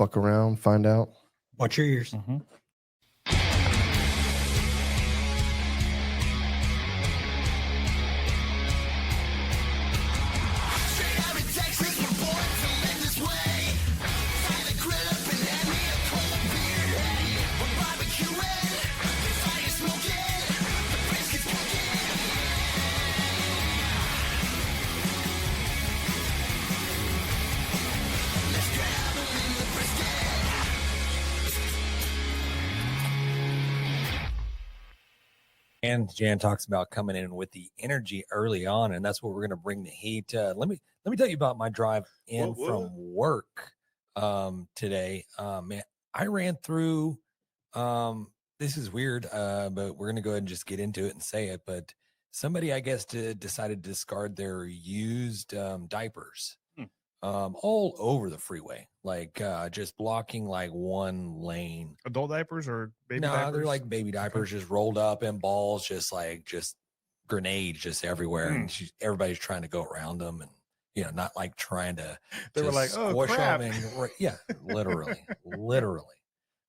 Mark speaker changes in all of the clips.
Speaker 1: fuck around, find out.
Speaker 2: Watch your ears.
Speaker 3: Mm-hmm.
Speaker 2: And Jan talks about coming in with the energy early on, and that's what we're going to bring the heat. Let me tell you about my drive in from work today. Man, I ran through. This is weird, but we're going to go ahead and just get into it and say it. But somebody, I guess, decided to discard their used diapers all over the freeway, like just blocking like one lane.
Speaker 3: Adult diapers or baby
Speaker 2: no,
Speaker 3: diapers?
Speaker 2: They're like baby diapers, just rolled up in balls, just grenades just everywhere. And everybody's trying to go around them and, you know, not like trying to.
Speaker 3: They were like, oh, crap.
Speaker 2: Yeah, literally.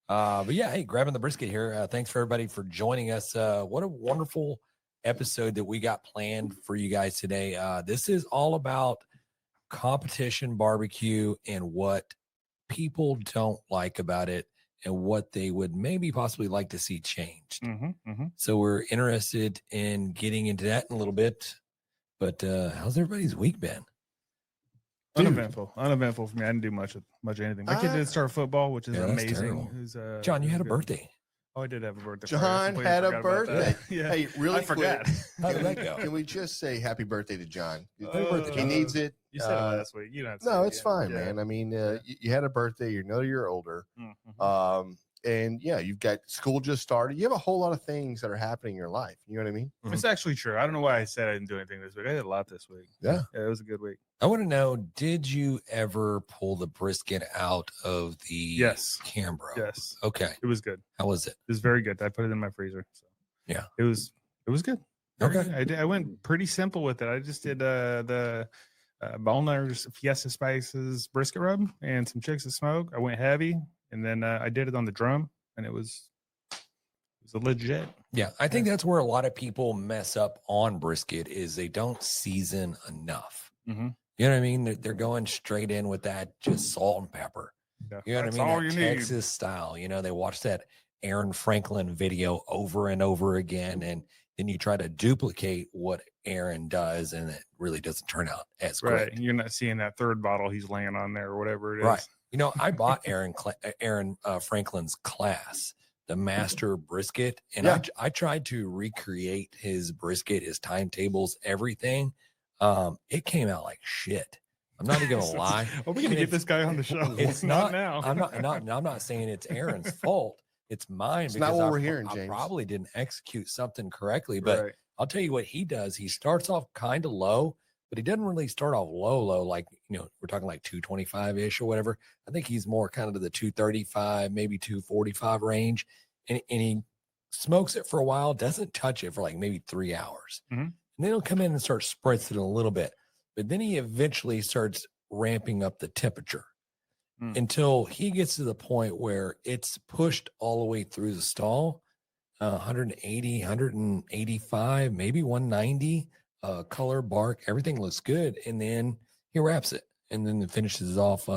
Speaker 2: But yeah, hey, grabbing the brisket here. Thanks for everybody for joining us. What a wonderful episode that we got planned for you guys today. This is all about competition barbecue and what people don't like about it and what they would maybe possibly like to see changed. So we're interested in getting into that in a little bit. But how's everybody's week been?
Speaker 3: Uneventful for me. I didn't do much of anything. My kid did start football, which is amazing.
Speaker 2: John, you had a birthday.
Speaker 3: Oh, I did have a birthday.
Speaker 1: John had a birthday.
Speaker 3: Yeah.
Speaker 1: Hey, really
Speaker 3: I forgot.
Speaker 2: How did that go?
Speaker 1: Can we just say happy birthday to John?
Speaker 2: He
Speaker 1: needs it.
Speaker 3: You said it last week. You know,
Speaker 1: no, it's fine, man. I mean, you had a birthday. You know you're older. And yeah, you've got school just started. You have a whole lot of things that are happening in your life. You know what I mean?
Speaker 3: It's actually true. I don't know why I said I didn't do anything this week. I did a lot this week.
Speaker 1: Yeah,
Speaker 3: it was a good week.
Speaker 2: I want to know, did you ever pull the brisket out of the camera?
Speaker 3: Yes.
Speaker 2: Okay.
Speaker 3: It was good.
Speaker 2: How was it?
Speaker 3: It was very good. I put it in my freezer. So
Speaker 2: yeah,
Speaker 3: it was good.
Speaker 2: Okay.
Speaker 3: I went pretty simple with it. I just did the Bonner's Fiesta Spices brisket rub and some chicks to smoke. I went heavy, and then I did it on the drum, and it was a legit.
Speaker 2: Yeah, I think that's where a lot of people mess up on brisket is they don't season enough. You know what I mean? They're going straight in with that just salt and pepper.
Speaker 3: Yeah,
Speaker 2: you know what I mean?
Speaker 3: All
Speaker 2: that
Speaker 3: you
Speaker 2: Texas
Speaker 3: need.
Speaker 2: style. You know, they watch that Aaron Franklin video over and over again, and then you try to duplicate what Aaron does, and it really doesn't turn out as great.
Speaker 3: Right. You're not seeing that third bottle he's laying on there or whatever it is.
Speaker 2: Right. You know, I bought Aaron Franklin's class, the master brisket, and I tried to recreate his brisket, his timetables, everything. It came out like shit. I'm not even gonna lie.
Speaker 3: Are we gonna get this guy on the show?
Speaker 2: It's
Speaker 3: not now.
Speaker 2: I'm not saying it's Aaron's fault. It's mine.
Speaker 1: It's not what we're hearing, James.
Speaker 2: I probably didn't execute something correctly, but I'll tell you what he does. He starts off kind of low, but he doesn't really start off low, like, you know, we're talking like 225-ish or whatever. I think he's more kind of to the 235, maybe 245 range. And he smokes it for a while, doesn't touch it for like maybe 3 hours. And then he'll come in and start spritzing it a little bit. But then he eventually starts ramping up the temperature until he gets to the point where it's pushed all the way through the stall, 180, 185, maybe 190, color, bark, everything looks good. And then he wraps it and then finishes off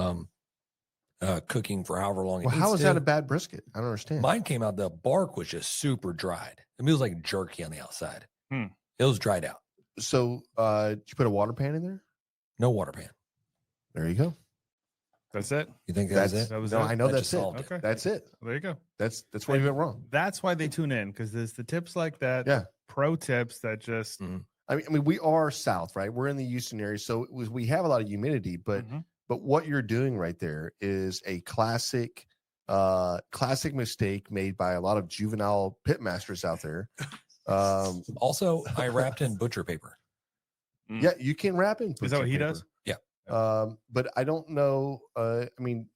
Speaker 2: cooking for however long.
Speaker 1: Well, how is that a bad brisket? I don't understand.
Speaker 2: Mine came out, the bark was just super dried. I mean, it was like jerky on the outside. It was dried out.
Speaker 1: So did you put a water pan in there?
Speaker 2: No water pan.
Speaker 1: There you go.
Speaker 3: That's it.
Speaker 2: You think that's it?
Speaker 3: That was
Speaker 1: no,
Speaker 3: it?
Speaker 1: I know
Speaker 2: That
Speaker 1: that's it.
Speaker 3: Okay.
Speaker 1: That's it.
Speaker 3: There you go.
Speaker 1: That's where you went wrong.
Speaker 3: That's why they tune in, because there's the tips like that. Pro tips that just.
Speaker 1: I mean, we are south, right? We're in the Houston area, so we have a lot of humidity. But what you're doing right there is a classic mistake made by a lot of juvenile pitmasters out there.
Speaker 2: Also, I wrapped in butcher paper.
Speaker 1: Yeah, you can wrap in.
Speaker 3: Is that what he does?
Speaker 2: Yeah.
Speaker 1: But I don't know. I mean,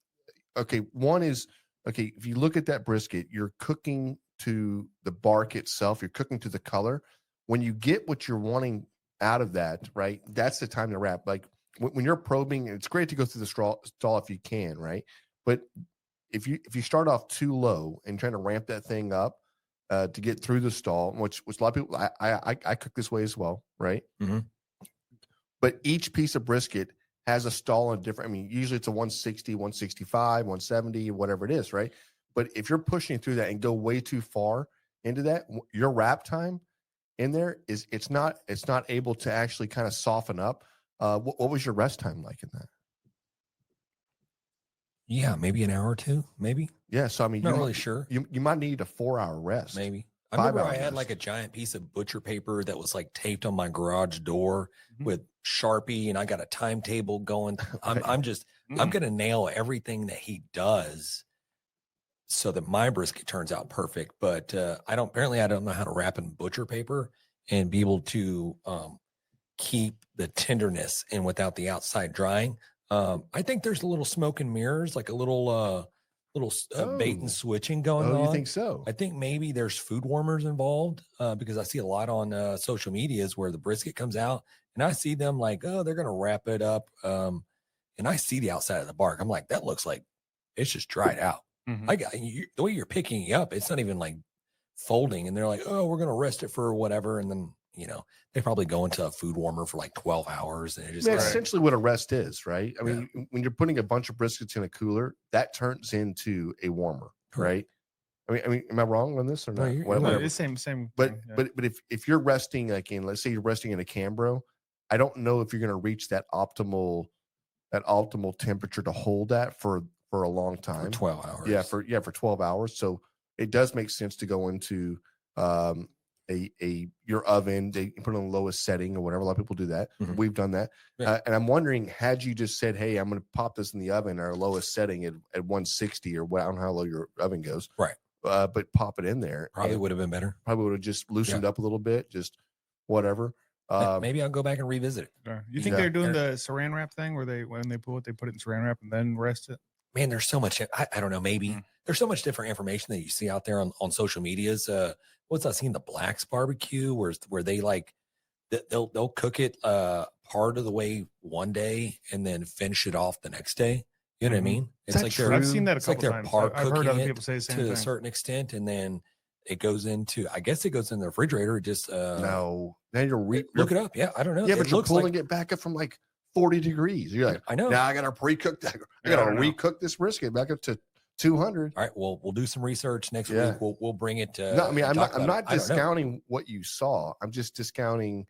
Speaker 1: okay, one is, okay, if you look at that brisket, you're cooking to the bark itself. You're cooking to the color. When you get what you're wanting out of that, right, that's the time to wrap. Like when you're probing, it's great to go through the stall if you can, right? But if you start off too low and trying to ramp that thing up to get through the stall, which a lot of people, I cook this way as well, right?
Speaker 2: Mhm.
Speaker 1: But each piece of brisket has a stall in different. I mean, usually it's a 160, 165, 170, whatever it is, right? But if you're pushing through that and go way too far into that, your wrap time in there is it's not able to actually kind of soften up. What was your rest time like in that?
Speaker 2: Yeah, maybe an hour or two, maybe.
Speaker 1: Yeah, so I mean,
Speaker 2: Not really sure.
Speaker 1: You might need a 4-hour rest.
Speaker 2: Maybe. I remember
Speaker 1: 5-hour
Speaker 2: I had
Speaker 1: rest.
Speaker 2: like a giant piece of butcher paper that was like taped on my garage door with Sharpie, and I got a timetable going. I'm gonna nail everything that he does so that my brisket turns out perfect. But I don't know how to wrap in butcher paper and be able to keep the tenderness in without the outside drying. I think there's a little smoke and mirrors, like a little bait and switching going on.
Speaker 1: Oh, you think so?
Speaker 2: I think maybe there's food warmers involved because I see a lot on social medias where the brisket comes out and I see them like, oh, they're going to wrap it up. And I see the outside of the bark. I'm like, that looks like it's just dried out. The way you're picking it up, it's not even like folding. And they're like, oh, we're going to rest it for whatever. And then, they probably go into a food warmer for like 12 hours. And it just
Speaker 1: that's essentially what a rest is, right? I mean, when you're putting a bunch of briskets in a cooler, that turns into a warmer, right? I mean, am I wrong on this or not?
Speaker 3: No, it's same.
Speaker 1: But if you're resting, like let's say you're resting in a Cambro, I don't know if you're going to reach that optimal temperature to hold that for a long time.
Speaker 2: For 12 hours.
Speaker 1: Yeah, for 12 hours. So it does make sense to go into your oven, they put it on the lowest setting or whatever. A lot of people do that. We've done that. And I'm wondering, had you just said, hey, I'm going to pop this in the oven at our lowest setting at 160 or what, I don't know how low your oven goes.
Speaker 2: Right.
Speaker 1: But pop it in there.
Speaker 2: Probably would have been better.
Speaker 1: Probably would have just loosened up a little bit, just whatever.
Speaker 2: Maybe I'll go back and revisit it.
Speaker 3: You think they're doing the saran wrap thing where when they put it in saran wrap and then rest it?
Speaker 2: Man, there's so much, I don't know, maybe there's so much different information that you see out there on social medias. What's I seen the Blacks barbecue where they like they'll cook it part of the way one day and then finish it off the next day. You know what I mean? It's like
Speaker 3: I've seen that a couple times.
Speaker 2: I've
Speaker 3: heard other people say the same
Speaker 2: to
Speaker 3: thing.
Speaker 2: a certain extent, and then it goes into I guess it goes in the refrigerator. It just
Speaker 1: no. Now
Speaker 2: look it up. Yeah, I don't know.
Speaker 1: Yeah, but you're pulling it back up from like 40 degrees. You're like,
Speaker 2: I know.
Speaker 1: Now I got to pre-cook that. I got to recook this brisket back up to 200.
Speaker 2: All right. Well, we'll do some research next week. We'll bring it.
Speaker 1: No, I mean, I'm not discounting what you saw. I'm just discounting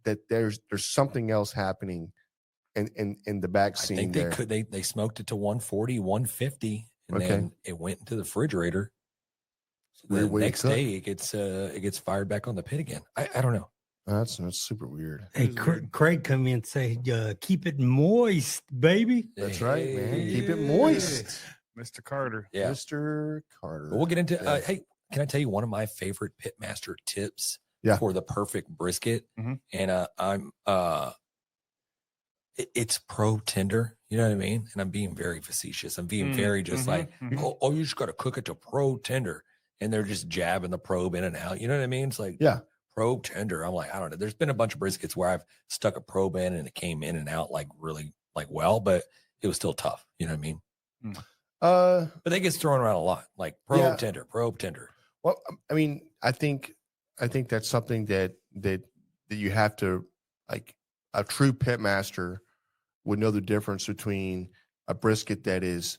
Speaker 1: that there's something else happening in the back scene.
Speaker 2: I think they smoked it to 140, 150, and then it went into the refrigerator. So the next day it gets fired back on the pit again. I don't know.
Speaker 1: That's super weird.
Speaker 4: Hey, Craig come in and say, keep it moist, baby.
Speaker 1: That's right, man. Keep it moist.
Speaker 3: Mr. Carter.
Speaker 2: Yeah.
Speaker 1: Mr. Carter.
Speaker 2: But we'll get into hey, can I tell you one of my favorite pitmaster tips for the perfect brisket? And I'm it's pro tender, you know what I mean? And I'm being very facetious. I'm being very just like, oh, you just gotta cook it to pro tender. And they're just jabbing the probe in and out. You know what I mean? It's like probe tender. I'm like, I don't know. There's been a bunch of briskets where I've stuck a probe in and it came in and out like really like well, but it was still tough. You know what I mean? But that gets thrown around a lot, like probe tender.
Speaker 1: Well, I mean, I think that's something that you have to, like, a true pit master would know the difference between a brisket that is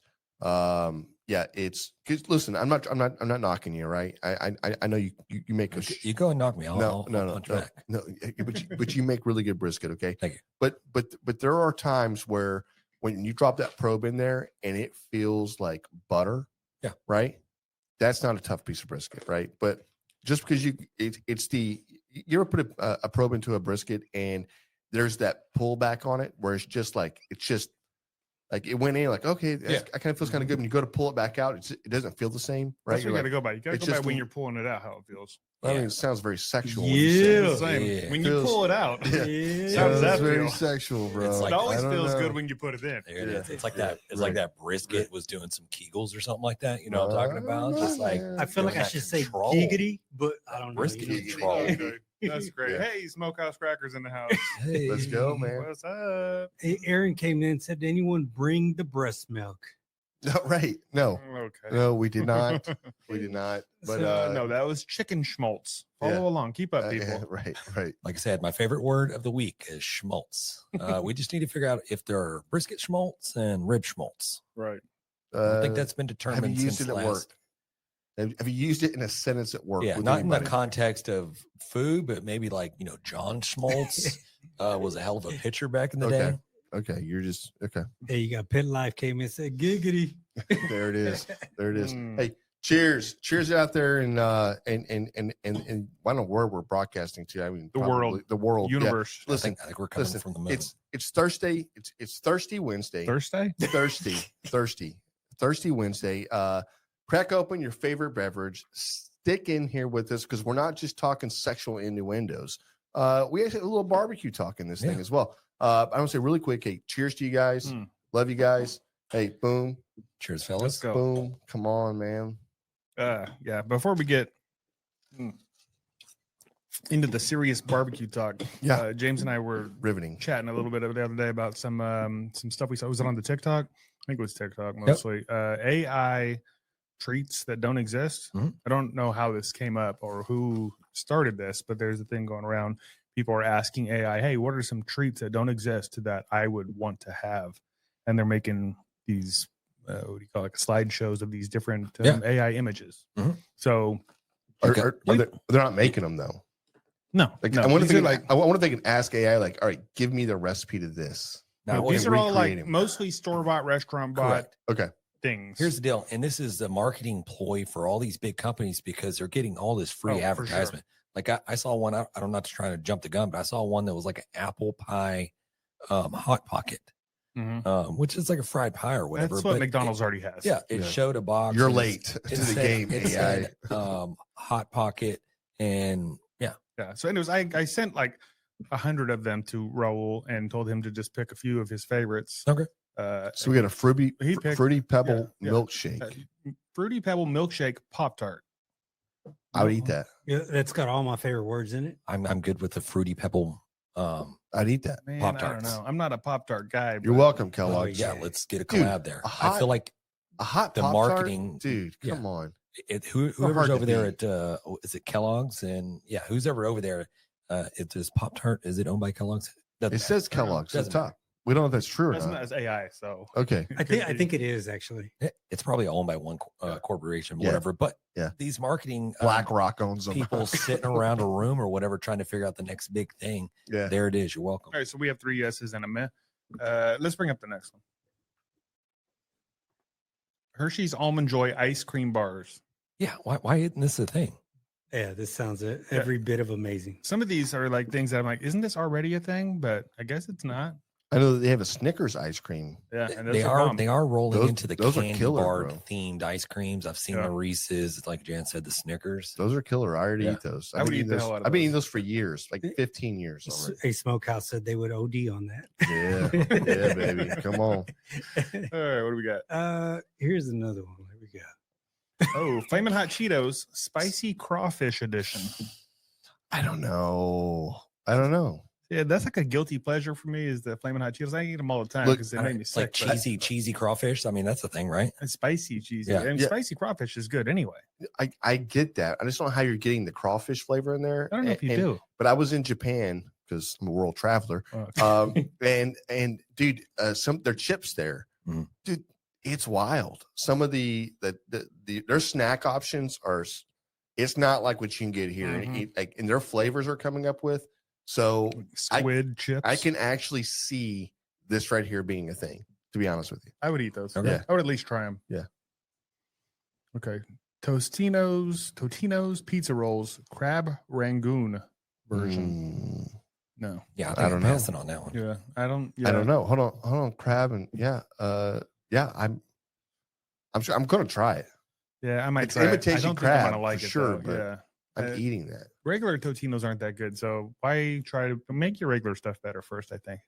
Speaker 1: it's because listen, I'm not knocking you, right? I know you make
Speaker 2: you go and knock me.
Speaker 1: No, but you make really good brisket, okay?
Speaker 2: Thank you.
Speaker 1: But there are times where when you drop that probe in there and it feels like butter, right? That's not a tough piece of brisket, right? But just because you ever put a probe into a brisket and there's that pullback on it where it's just like it went in like, okay, I kind of feels kind of good. When you go to pull it back out, it doesn't feel the same, right?
Speaker 3: That's what you got to go by. You got to go by when you're pulling it out, how it feels.
Speaker 1: I mean, it sounds very sexual.
Speaker 3: When you pull it out, how does that
Speaker 1: very
Speaker 3: feel?
Speaker 1: Sexual, bro.
Speaker 3: It always feels good when you put it in.
Speaker 2: It's like that. It's like that brisket was doing some Kegels or something like that. You know what I'm talking about? Just like
Speaker 4: I feel like I should say giggity, but I don't know.
Speaker 2: Brisket
Speaker 3: control. That's great. Hey, Smokehouse Crackers in the house.
Speaker 1: Hey, let's go, man.
Speaker 3: What's up?
Speaker 4: Hey, Aaron came in and said, anyone bring the breast milk?
Speaker 1: No, right. No,
Speaker 3: Okay.
Speaker 1: no, we did not. We did not. But
Speaker 3: no, that was chicken schmaltz. Follow
Speaker 1: yeah.
Speaker 3: along. Keep up, people.
Speaker 1: yeah, right, right.
Speaker 2: Like I said, my favorite word of the week is schmaltz. We just need to figure out if there are brisket schmaltz and rib schmaltz.
Speaker 3: Right.
Speaker 2: I think that's been
Speaker 1: have
Speaker 2: determined
Speaker 1: you used
Speaker 2: since
Speaker 1: it at
Speaker 2: last.
Speaker 1: work? Have you used it in a sentence at work?
Speaker 2: Yeah,
Speaker 1: with
Speaker 2: not in
Speaker 1: anybody?
Speaker 2: the context of food, but maybe like, John Schmaltz was a hell of a pitcher back in the day.
Speaker 1: Okay, you're just okay.
Speaker 4: Hey, you got Pit Life came in and said, giggity.
Speaker 1: There it is. There it is.
Speaker 3: Mm.
Speaker 1: Hey, cheers out there, and I don't know where we're broadcasting to. I mean,
Speaker 3: The world.
Speaker 1: the world, yeah.
Speaker 3: Universe.
Speaker 1: Listen,
Speaker 2: I think we're coming
Speaker 1: listen,
Speaker 2: from the moon.
Speaker 1: it's Thursday. It's Thirsty Wednesday.
Speaker 3: Thursday?
Speaker 1: Thirsty Wednesday. Crack open your favorite beverage. Stick in here with us because we're not just talking sexual innuendos. We actually have a little barbecue talk in this thing as well. I want to say really quick, hey, cheers to you guys. Love you guys. Hey, boom.
Speaker 2: Cheers,
Speaker 3: Let's
Speaker 2: fellas.
Speaker 3: go.
Speaker 1: Boom. Come on, man.
Speaker 3: Yeah. Before we get into the serious barbecue talk,
Speaker 1: Yeah.
Speaker 3: James and I were
Speaker 1: Riveting.
Speaker 3: chatting a little bit the other day about some stuff we saw. Was it on the TikTok? I think it was TikTok mostly. AI treats that don't exist.
Speaker 2: Mhm.
Speaker 3: I don't know how this came up or who started this, but there's a thing going around. People are asking AI, hey, what are some treats that don't exist that I would want to have? And they're making these, what do you call it, slideshows of these different AI images.
Speaker 2: Mhm.
Speaker 3: So,
Speaker 1: They're not making them though.
Speaker 3: no.
Speaker 1: Like
Speaker 3: no,
Speaker 1: I wonder if
Speaker 3: these
Speaker 1: they
Speaker 3: are
Speaker 1: can, I wonder if they can ask AI, like, all right, give me the recipe to this.
Speaker 2: Now,
Speaker 3: these are all like
Speaker 1: recreating.
Speaker 3: mostly store-bought, restaurant-bought
Speaker 2: correct.
Speaker 1: Okay.
Speaker 3: things.
Speaker 2: Here's the deal, and this is the marketing ploy for all these big companies because they're getting all this free
Speaker 3: Oh, for sure.
Speaker 2: advertisement. Like I saw one. I don't not to try to jump the gun, but I saw one that was like an apple pie hot pocket,
Speaker 3: Mhm.
Speaker 2: which is like a fried pie or whatever.
Speaker 3: That's what
Speaker 2: but
Speaker 3: McDonald's already has.
Speaker 2: it
Speaker 1: Yeah.
Speaker 2: showed a box.
Speaker 1: You're
Speaker 2: and
Speaker 1: late to the
Speaker 2: said-
Speaker 1: game,
Speaker 2: It
Speaker 1: AI.
Speaker 2: said hot pocket, and
Speaker 3: Yeah. So, anyways, I sent like 100 of them to Raul and told him to just pick a few of his favorites.
Speaker 2: Okay.
Speaker 1: So we got a fruity
Speaker 3: He picked-
Speaker 1: Fruity Pebble
Speaker 3: yeah.
Speaker 1: milkshake.
Speaker 3: Fruity Pebble milkshake Pop Tart.
Speaker 1: I would eat that.
Speaker 4: Yeah, that's got all my favorite words in it.
Speaker 2: I'm good with the fruity pebble.
Speaker 1: I'd eat that.
Speaker 3: Man, I don't
Speaker 2: Pop-Tarts.
Speaker 3: know. I'm not a Pop Tart guy.
Speaker 1: You're
Speaker 3: but-
Speaker 1: welcome,
Speaker 2: Oh
Speaker 1: Kellogg's.
Speaker 2: yeah, let's get a
Speaker 1: Dude,
Speaker 2: collab there.
Speaker 1: a
Speaker 2: I
Speaker 1: hot-
Speaker 2: feel like
Speaker 1: A hot
Speaker 2: the
Speaker 1: Pop-Tart?
Speaker 2: marketing-
Speaker 1: dude.
Speaker 2: yeah.
Speaker 1: Come on.
Speaker 2: whoever's
Speaker 1: hard to
Speaker 2: over there
Speaker 1: beat.
Speaker 2: at is it Kellogg's, and who's ever over there, it is Pop Tart. Is it owned by Kellogg's? Doesn't
Speaker 1: It
Speaker 2: matter.
Speaker 1: says Kellogg's at the
Speaker 2: Doesn't
Speaker 1: top. We don't know if that's true or
Speaker 3: That's
Speaker 1: not.
Speaker 3: not as AI. So
Speaker 1: Okay.
Speaker 4: I think it is actually.
Speaker 2: It's probably owned by one corporation,
Speaker 1: Yeah.
Speaker 2: whatever. But
Speaker 1: Yeah.
Speaker 2: these marketing
Speaker 1: BlackRock owns them.
Speaker 2: people sitting around a room or whatever trying to figure out the next big thing.
Speaker 1: Yeah.
Speaker 2: There it is. You're welcome.
Speaker 3: all right. So we have 3 yeses and a meh. Let's bring up the next one. Hershey's Almond Joy ice cream bars.
Speaker 2: Yeah. Why isn't this a thing?
Speaker 4: Yeah, this sounds every bit of amazing.
Speaker 3: Some of these are like things that I'm like, isn't this already a thing? But I guess it's not.
Speaker 1: I know that they have a Snickers ice cream.
Speaker 3: Yeah, and those
Speaker 2: They
Speaker 3: are
Speaker 2: are
Speaker 3: bomb.
Speaker 2: they are rolling
Speaker 1: Those-
Speaker 2: into the
Speaker 1: those are
Speaker 2: candy
Speaker 1: killer,
Speaker 2: bar
Speaker 1: bro.
Speaker 2: themed ice creams. I've seen
Speaker 3: Yeah.
Speaker 2: the Reese's, like Jan said, the Snickers.
Speaker 1: Those are killer. I already
Speaker 2: Yeah.
Speaker 1: eat those.
Speaker 3: I would
Speaker 1: been
Speaker 3: eat
Speaker 1: eating
Speaker 3: the
Speaker 1: those.
Speaker 3: hell out of
Speaker 1: I've been eating
Speaker 3: those.
Speaker 1: those for years, like 15 years already.
Speaker 4: A smokehouse said they would OD on that.
Speaker 1: Yeah. Yeah, baby. Come on.
Speaker 3: All right, what do we got?
Speaker 4: Here's another one. Here we go.
Speaker 3: Oh, Flamin' Hot Cheetos Spicy Crawfish Edition.
Speaker 1: I don't know. I don't know.
Speaker 3: Yeah, that's like a guilty pleasure for me. Is the Flamin' Hot Cheetos? I eat them all the time
Speaker 1: Look,
Speaker 3: because they
Speaker 2: I
Speaker 3: make
Speaker 2: don't-
Speaker 3: me
Speaker 2: it's like
Speaker 3: sick. but
Speaker 2: cheesy crawfish. I mean, that's the thing, right?
Speaker 3: it's spicy cheesy.
Speaker 2: Yeah.
Speaker 3: And
Speaker 1: Yeah.
Speaker 3: spicy crawfish is good anyway.
Speaker 1: I get that. I just don't know how you're getting the crawfish flavor in there.
Speaker 3: I don't know if you
Speaker 1: And-
Speaker 3: do.
Speaker 1: But I was in Japan because I'm a world traveler.
Speaker 3: Oh,
Speaker 1: And dude, some their chips there,
Speaker 2: Mhm.
Speaker 1: dude, it's wild. Some of the their snack options are. It's not like what you can get here,
Speaker 3: Mhm.
Speaker 1: and their flavors are coming up with. So
Speaker 3: squid chips.
Speaker 1: I can actually see this right here being a thing. To be honest with you,
Speaker 3: I would eat those.
Speaker 2: Okay.
Speaker 1: Yeah.
Speaker 3: I would at least try them.
Speaker 1: Yeah.
Speaker 3: Okay. Totino's pizza rolls crab rangoon version.
Speaker 1: Mm,
Speaker 3: No.
Speaker 2: Yeah, I
Speaker 1: I
Speaker 2: think
Speaker 1: don't
Speaker 2: I'm
Speaker 1: know.
Speaker 2: passing on that one.
Speaker 3: Yeah. I don't. Yeah.
Speaker 1: I don't know. Hold on, crab and I'm sure I'm gonna try it.
Speaker 3: Yeah, I might
Speaker 1: It's
Speaker 3: try it. I
Speaker 1: imitation
Speaker 3: don't
Speaker 1: crab,
Speaker 3: think I'm
Speaker 1: for
Speaker 3: gonna like it
Speaker 1: sure,
Speaker 3: though.
Speaker 1: but-
Speaker 3: Yeah.
Speaker 1: I'm eating that.
Speaker 3: Regular Totinos aren't that good, so why try to make your regular stuff better first? I think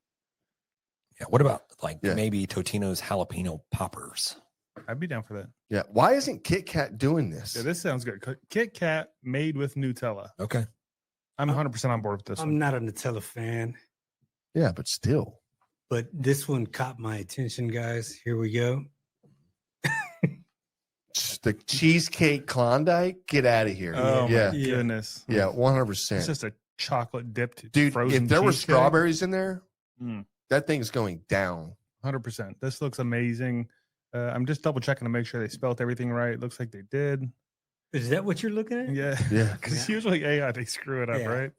Speaker 2: Yeah. What about like
Speaker 1: Yeah.
Speaker 2: maybe Totino's jalapeno poppers?
Speaker 3: I'd be down for that.
Speaker 1: Yeah. Why isn't Kit Kat doing this?
Speaker 3: Yeah, this sounds good. Kit Kat made with Nutella.
Speaker 2: Okay.
Speaker 3: I'm 100% on board with this
Speaker 4: I'm
Speaker 3: one.
Speaker 4: not a Nutella fan,
Speaker 1: Yeah, but still.
Speaker 4: but this one caught my attention, guys. Here we go.
Speaker 1: The cheesecake Klondike, get out of here.
Speaker 3: Oh
Speaker 1: yeah,
Speaker 3: my goodness.
Speaker 1: yeah,
Speaker 3: It's
Speaker 1: 100%.
Speaker 3: just a chocolate dipped
Speaker 1: Dude,
Speaker 3: frozen
Speaker 1: if there were
Speaker 3: cheesecake.
Speaker 1: strawberries in there,
Speaker 3: Mm.
Speaker 1: that thing's going down.
Speaker 3: 100%. This looks amazing. I'm just double checking to make sure they spelt everything right. Looks like they did.
Speaker 4: Is that what you're looking at?
Speaker 3: Yeah.
Speaker 1: Yeah.
Speaker 3: Because usually AI, they screw it up,
Speaker 4: Yeah.
Speaker 3: right?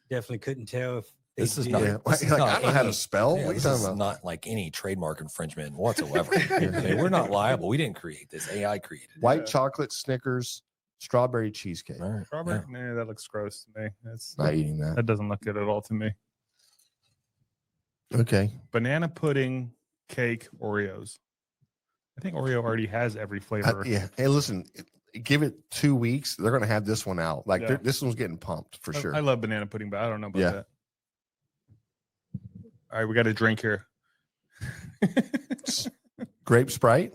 Speaker 4: Definitely couldn't tell if they
Speaker 2: This is
Speaker 4: did.
Speaker 2: not.
Speaker 1: Yeah.
Speaker 2: This is
Speaker 1: Like,
Speaker 2: not
Speaker 1: I don't know how to
Speaker 2: any-
Speaker 1: spell.
Speaker 2: yeah,
Speaker 1: What are you
Speaker 2: this
Speaker 1: talking
Speaker 2: is
Speaker 1: about?
Speaker 2: not like any trademark infringement whatsoever. I mean, we're not liable. We didn't create this. AI created it.
Speaker 1: White
Speaker 3: Yeah.
Speaker 1: chocolate Snickers, strawberry cheesecake.
Speaker 2: All right.
Speaker 3: Strawberry?
Speaker 2: Yeah.
Speaker 3: Nah, that looks gross to me. That's
Speaker 1: Not eating that.
Speaker 3: that doesn't look good at all to me.
Speaker 1: Okay.
Speaker 3: Banana pudding, cake, Oreos. I think Oreo already has every flavor.
Speaker 1: Yeah. Hey, listen, give it 2 weeks. They're going to have this one out. Like
Speaker 3: Yeah.
Speaker 1: this one's getting pumped for sure.
Speaker 3: I love banana pudding, but I don't know about
Speaker 1: Yeah.
Speaker 3: that. All right, we got a drink here.
Speaker 1: Grape Sprite.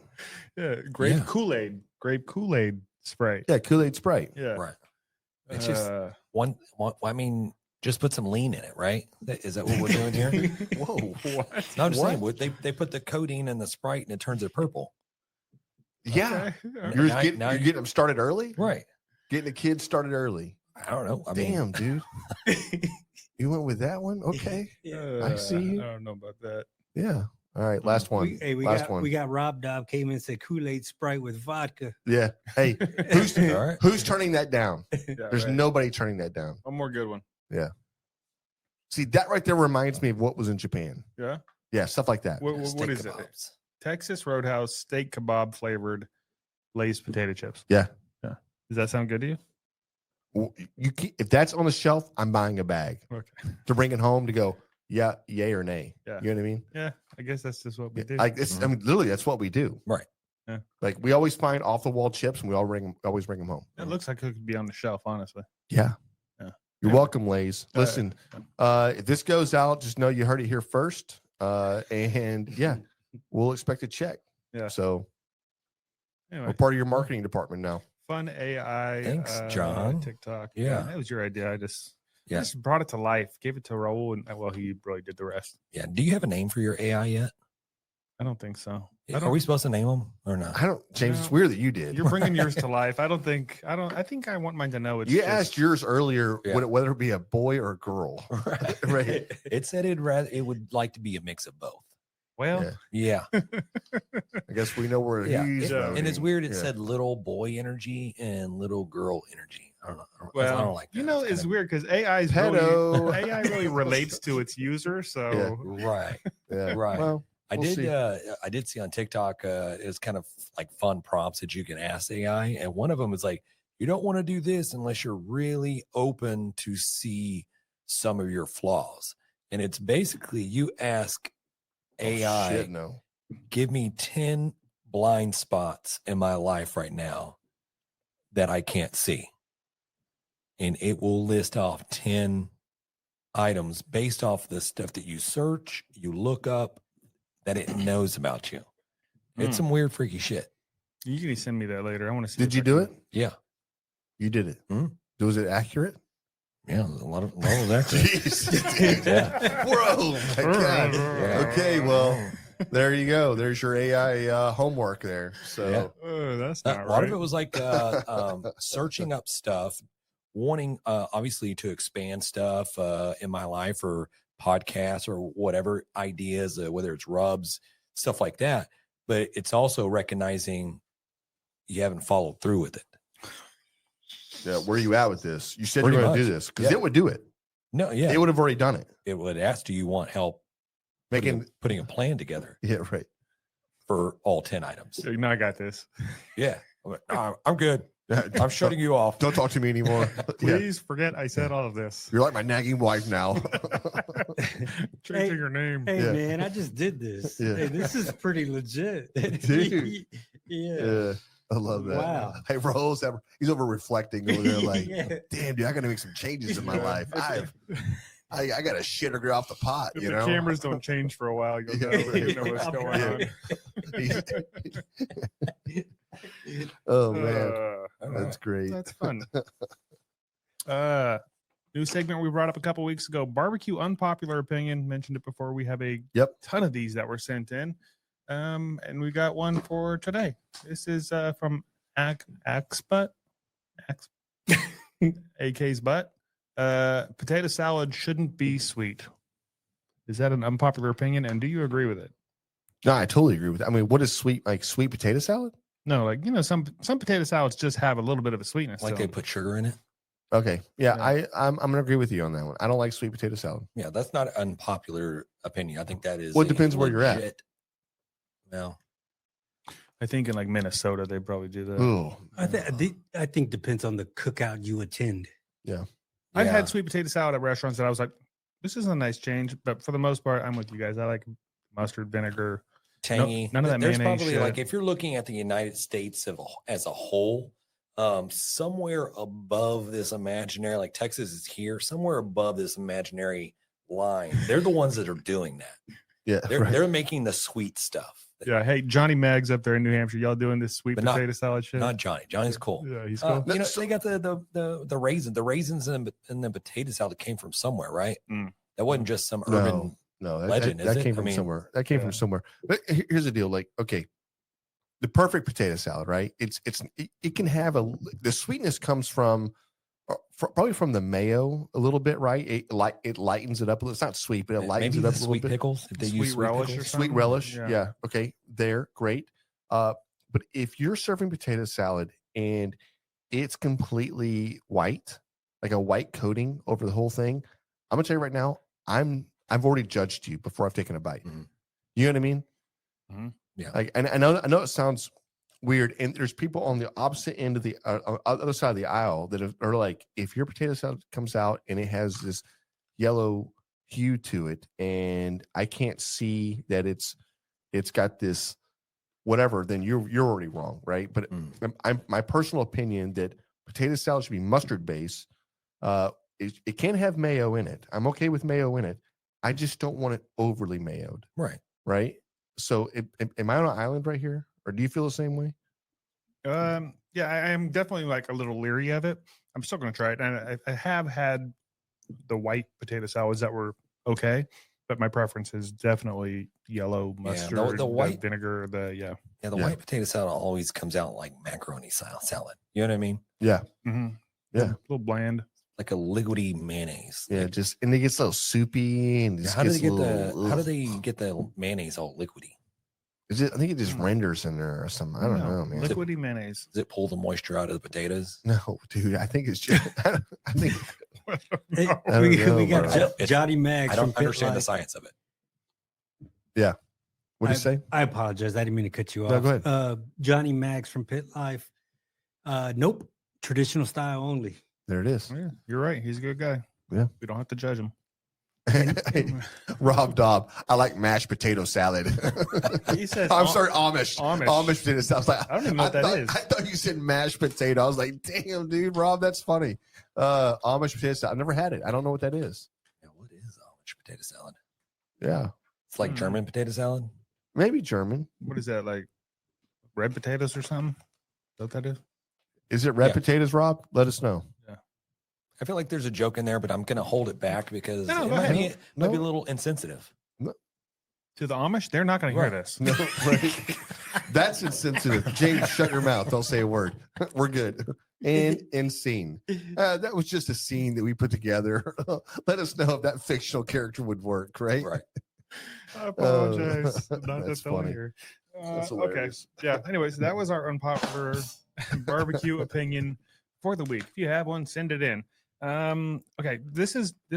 Speaker 3: Yeah, grape
Speaker 2: Yeah.
Speaker 3: Kool-Aid. Grape Kool-Aid Sprite.
Speaker 1: Yeah. Kool-Aid Sprite.
Speaker 3: Yeah.
Speaker 2: Right. It's just
Speaker 3: Uh,
Speaker 2: one. I mean, just put some lean in it, right? Is that what we're doing here?
Speaker 1: Whoa.
Speaker 3: what?
Speaker 2: No, I'm just saying.
Speaker 1: What?
Speaker 2: They put the codeine in the Sprite and it turns it purple.
Speaker 1: Yeah.
Speaker 3: Okay.
Speaker 1: You're,
Speaker 2: Now-
Speaker 1: getting,
Speaker 2: now
Speaker 1: you're
Speaker 2: you-
Speaker 1: getting them started early?
Speaker 2: Right.
Speaker 1: Getting the kids started early.
Speaker 2: I don't know. I mean,
Speaker 1: Damn, dude. You went with that one? Okay. I see you.
Speaker 3: I don't know about that.
Speaker 1: Yeah. All right. Last one. Last one.
Speaker 4: We got Rob Dobb came in and said Kool-Aid Sprite with vodka.
Speaker 1: Yeah. Hey, who's
Speaker 2: all right.
Speaker 1: who's turning that down?
Speaker 3: Yeah,
Speaker 1: There's
Speaker 3: right.
Speaker 1: nobody turning that down.
Speaker 3: One more good one.
Speaker 1: See, that right there reminds me of what was in Japan.
Speaker 3: Yeah.
Speaker 1: Yeah, stuff like that.
Speaker 3: What
Speaker 2: Steak
Speaker 3: is it?
Speaker 2: kebabs.
Speaker 3: Texas Roadhouse steak kebab flavored Lay's potato chips.
Speaker 1: Yeah.
Speaker 3: Yeah. Does that sound good to you?
Speaker 1: You can, if that's on the shelf, I'm buying a bag
Speaker 3: Okay.
Speaker 1: to bring it home to go, yeah, yay or nay.
Speaker 3: Yeah.
Speaker 1: You know what I mean?
Speaker 3: Yeah. I guess that's just what we do.
Speaker 1: Like it's, I mean, literally, that's what we do.
Speaker 2: Right.
Speaker 3: Yeah.
Speaker 1: Like we always find off the wall chips, and we always bring them home.
Speaker 3: It looks like it could be on the shelf, honestly.
Speaker 1: Yeah.
Speaker 3: Yeah.
Speaker 1: You're welcome, Lays.
Speaker 3: Uh,
Speaker 1: Listen, if this goes out, just know you heard it here first. And yeah, we'll expect a check.
Speaker 3: Yeah.
Speaker 1: So
Speaker 3: Anyway,
Speaker 1: we're part of your marketing department now.
Speaker 3: fun AI.
Speaker 2: Thanks, John.
Speaker 3: TikTok.
Speaker 2: Yeah.
Speaker 3: That was your idea. I just
Speaker 2: Yeah.
Speaker 3: just brought it to life. Gave it to Raul, and well, he really did the rest.
Speaker 2: Yeah. Do you have a name for your AI yet?
Speaker 3: I don't think so.
Speaker 2: Are we supposed to name them or not?
Speaker 1: I don't, James. It's
Speaker 3: No.
Speaker 1: weird that you did.
Speaker 3: You're bringing yours to life. I think I want mine to know it's
Speaker 1: You
Speaker 3: just-
Speaker 1: asked yours earlier
Speaker 2: Yeah.
Speaker 1: whether it be a boy or a girl. Right.
Speaker 2: It said it would like to be a mix of both.
Speaker 3: Well,
Speaker 1: Yeah.
Speaker 2: Yeah.
Speaker 1: I guess we know where
Speaker 2: Yeah.
Speaker 1: he's
Speaker 3: Yeah.
Speaker 2: And it's
Speaker 1: voting.
Speaker 2: weird. It
Speaker 1: Yeah.
Speaker 2: said little boy energy and little girl energy. I don't know. I
Speaker 3: well,
Speaker 2: don't like that.
Speaker 3: you know, it's
Speaker 2: kinda-
Speaker 3: weird because AI
Speaker 1: Pedo.
Speaker 3: AI really relates to its user. So
Speaker 1: Yeah.
Speaker 2: Right.
Speaker 1: Yeah.
Speaker 2: Right.
Speaker 1: Well,
Speaker 2: I
Speaker 1: we'll
Speaker 2: did.
Speaker 1: see.
Speaker 2: I did see on TikTok. It's kind of like fun prompts that you can ask AI, and one of them is like, "You don't want to do this unless you're really open to see some of your flaws." And it's basically you ask AI,
Speaker 1: Oh, shit, no.
Speaker 2: "Give me 10 blind spots in my life right now that I can't see," and it will list off 10 items based off the stuff that you search, you look up, that it knows about you. It's some weird, freaky shit.
Speaker 3: you can send me that later. I want to see.
Speaker 1: Did
Speaker 3: if
Speaker 1: you
Speaker 3: I
Speaker 1: do
Speaker 3: can-
Speaker 1: it?
Speaker 2: Yeah.
Speaker 1: You did it.
Speaker 2: Mhm.
Speaker 1: Was it accurate?
Speaker 2: Yeah. A lot of that.
Speaker 1: Jeez.
Speaker 2: Yeah.
Speaker 1: Bro, my God.
Speaker 2: Yeah.
Speaker 1: Okay, well, there you go. There's your AI homework there. So
Speaker 2: Yeah.
Speaker 3: Oh, that's
Speaker 2: A
Speaker 3: not
Speaker 2: lot
Speaker 3: right.
Speaker 2: of it was like searching up stuff, wanting obviously to expand stuff in my life or podcasts or whatever ideas, whether it's rubs, stuff like that. But it's also recognizing you haven't followed through with it.
Speaker 1: yeah, where are you at with this? You said
Speaker 2: Pretty
Speaker 1: you're going to do
Speaker 2: much.
Speaker 1: this because
Speaker 2: Yeah.
Speaker 1: it would do it.
Speaker 2: No, yeah.
Speaker 1: It would have already done it.
Speaker 2: It would ask, do you want help
Speaker 1: Making
Speaker 2: putting a plan together
Speaker 1: yeah, right.
Speaker 2: for all 10 items?
Speaker 3: So, no, I got this.
Speaker 2: Yeah. I'm like, "Nah, I'm good. I'm shutting you off.
Speaker 1: Don't talk to me anymore. Yeah.
Speaker 3: Please forget I said all of this.
Speaker 1: You're like my nagging wife now.
Speaker 3: Changing your name.
Speaker 4: Hey
Speaker 1: Yeah.
Speaker 4: man, I just did this.
Speaker 1: Yeah.
Speaker 4: Hey, this is pretty legit.
Speaker 1: Dude.
Speaker 4: Yeah.
Speaker 1: Yeah, I love that.
Speaker 4: Wow.
Speaker 1: Hey, Rose, he's over reflecting over there, like,
Speaker 4: Yeah.
Speaker 1: damn, dude, I got to make some changes in my
Speaker 3: Yeah.
Speaker 1: life. I got to shit or get off the pot.
Speaker 3: If
Speaker 1: You
Speaker 3: the
Speaker 1: know,
Speaker 3: cameras don't change for a while, you'll know,
Speaker 1: Yeah.
Speaker 3: you know what's
Speaker 4: I'm
Speaker 3: going
Speaker 1: Yeah.
Speaker 3: on.
Speaker 1: Oh man,
Speaker 2: All
Speaker 1: that's great.
Speaker 3: That's fun. New segment we brought up a couple weeks ago. Barbecue unpopular opinion. Mentioned it before. We have a ton of these that were sent in. And we got one for today. This is from Axe butt, AK's butt. Potato salad shouldn't be sweet. Is that an unpopular opinion? And do you agree with it?
Speaker 1: No, I totally agree with that. I mean, what is sweet? Like sweet potato salad?
Speaker 3: No, like some potato salads just have a little bit of a sweetness.
Speaker 2: Like
Speaker 3: to
Speaker 2: they
Speaker 3: them.
Speaker 2: put sugar in it.
Speaker 1: Okay. Yeah,
Speaker 3: Yeah.
Speaker 1: I'm gonna agree with you on that one. I don't like sweet potato salad.
Speaker 2: Yeah, that's not an unpopular opinion. I think that is.
Speaker 1: Well, it depends where you're at.
Speaker 2: legit- No,
Speaker 3: I think in like Minnesota they probably do that.
Speaker 1: Ooh.
Speaker 4: I think depends on the cookout you attend.
Speaker 3: I've
Speaker 2: Yeah.
Speaker 3: had sweet potato salad at restaurants that I was like, this is a nice change. But for the most part, I'm with you guys. I like mustard, vinegar.
Speaker 2: tangy.
Speaker 3: none of that
Speaker 2: There's
Speaker 3: mayonnaise
Speaker 2: probably
Speaker 3: shit.
Speaker 2: like if you're looking at the United States as a whole, somewhere above this imaginary, like Texas is here, somewhere above this imaginary line. They're the ones that are doing that.
Speaker 1: Yeah.
Speaker 2: They're
Speaker 1: right.
Speaker 2: they're making the sweet stuff.
Speaker 3: Yeah, hey, Johnny Mag's up there in New Hampshire. Y'all doing this sweet
Speaker 2: But not-
Speaker 3: potato salad shit?
Speaker 2: Not Johnny. Johnny's cool.
Speaker 3: Yeah, he's cool.
Speaker 2: You know,
Speaker 1: So-
Speaker 2: they got the raisins. The raisins in the potato salad came from somewhere, right?
Speaker 3: Mm.
Speaker 2: That wasn't just some urban.
Speaker 1: No,
Speaker 2: legend, is
Speaker 1: that
Speaker 2: it?
Speaker 1: came
Speaker 2: I
Speaker 1: from
Speaker 2: mean,
Speaker 1: somewhere. That came
Speaker 3: yeah.
Speaker 1: from somewhere. But here's the deal. Like, okay, the perfect potato salad, right? It can have the sweetness comes from probably from the mayo a little bit, right? It lightens it up a little. It's not sweet, but it lightens
Speaker 2: Maybe
Speaker 1: it up
Speaker 2: the
Speaker 1: a little
Speaker 2: sweet
Speaker 1: bit.
Speaker 2: pickles. If they
Speaker 3: Sweet
Speaker 2: use sweet
Speaker 3: relish or
Speaker 2: pickles.
Speaker 3: something.
Speaker 1: Sweet relish,
Speaker 3: Yeah.
Speaker 1: yeah. Okay, there, great. But if you're serving potato salad and it's completely white, like a white coating over the whole thing, I'm gonna tell you right now, I've already judged you before I've taken a bite.
Speaker 2: Mhm.
Speaker 1: You know what I mean?
Speaker 3: Mhm.
Speaker 2: Yeah.
Speaker 1: Like, and I know it sounds weird, and there's people on the opposite end of the other side of the aisle that are like, if your potato salad comes out and it has this yellow hue to it, and I can't see that it's got this whatever, then you're already wrong, right? But I'm my personal opinion that potato salad should be mustard based. It can have mayo in it. I'm okay with mayo in it. I just don't want it overly mayoed,
Speaker 2: Right.
Speaker 1: right? So, am I on an island right here, or do you feel the same way?
Speaker 3: Yeah, I am definitely like a little leery of it. I'm still going to try it, and I have had the white potato salads that were okay, but my preference is definitely yellow mustard,
Speaker 2: the white-
Speaker 3: vinegar.
Speaker 2: Yeah,
Speaker 1: Yeah.
Speaker 2: the white potato salad always comes out like macaroni style salad. You know what I mean?
Speaker 1: Yeah,
Speaker 3: Mhm.
Speaker 1: Yeah.
Speaker 3: a little bland.
Speaker 2: Like a liquidy mayonnaise.
Speaker 1: yeah.
Speaker 2: Like,
Speaker 1: Just and it gets a little soupy, and just
Speaker 2: how do
Speaker 1: gets
Speaker 2: they get
Speaker 1: a little,
Speaker 2: how do they get the mayonnaise all liquidy?
Speaker 1: I think it just
Speaker 3: Hmm.
Speaker 1: renders in there or something. I don't know, man.
Speaker 3: Liquidy mayonnaise.
Speaker 2: Does it pull the moisture out of the potatoes?
Speaker 1: No, dude. I think it's just. I think
Speaker 4: Hey,
Speaker 3: No.
Speaker 1: I don't
Speaker 4: we
Speaker 1: know,
Speaker 4: got
Speaker 1: bro.
Speaker 4: Johnny Mags.
Speaker 2: I don't
Speaker 4: from Pit
Speaker 2: understand the
Speaker 4: Life.
Speaker 2: science of it.
Speaker 1: what do you say?
Speaker 4: I apologize. I didn't mean to cut you off.
Speaker 1: No, go ahead.
Speaker 4: Johnny Mags from Pit Life. Nope. Traditional style only.
Speaker 1: There it is.
Speaker 3: Yeah, you're right. He's a good guy.
Speaker 1: Yeah.
Speaker 3: We don't have to judge him.
Speaker 1: Rob Dobb. I like mashed potato salad.
Speaker 3: He says
Speaker 1: I'm
Speaker 3: Am-
Speaker 1: sorry, Amish.
Speaker 3: Amish.
Speaker 1: potato salad. I was like,
Speaker 3: I don't even know what that
Speaker 1: thought,
Speaker 3: is.
Speaker 1: I thought you said mashed potato. I was like, damn, dude, Rob, that's funny. Amish potato salad. I've never had it. I don't know what that is.
Speaker 2: Yeah, what is Amish potato salad?
Speaker 1: Yeah,
Speaker 2: It's like
Speaker 3: Hmm.
Speaker 2: German potato salad.
Speaker 1: maybe German.
Speaker 3: What is that, like red potatoes or something? Is that what that is?
Speaker 1: Is it red
Speaker 2: Yeah.
Speaker 1: potatoes, Rob? Let us know.
Speaker 2: I feel like there's a joke in there, but I'm gonna hold it back because
Speaker 3: No,
Speaker 2: it
Speaker 3: go
Speaker 2: might
Speaker 3: ahead.
Speaker 2: be, might be a
Speaker 1: No.
Speaker 2: little insensitive.
Speaker 3: To the Amish, they're not going to hear
Speaker 2: Right.
Speaker 3: this.
Speaker 1: No, right. That's insensitive. James, shut your mouth. Don't say a word. We're good. And scene. That was just a scene that we put together. Let us know if that fictional character would work, right?
Speaker 2: Right.
Speaker 3: I apologize. Not that
Speaker 1: That's
Speaker 3: they'll
Speaker 1: funny.
Speaker 3: hear.
Speaker 1: That's
Speaker 3: Okay.
Speaker 1: hilarious.
Speaker 3: Yeah. Anyways, that was our unpopular barbecue opinion for the week. If you have one, send it in. Okay. This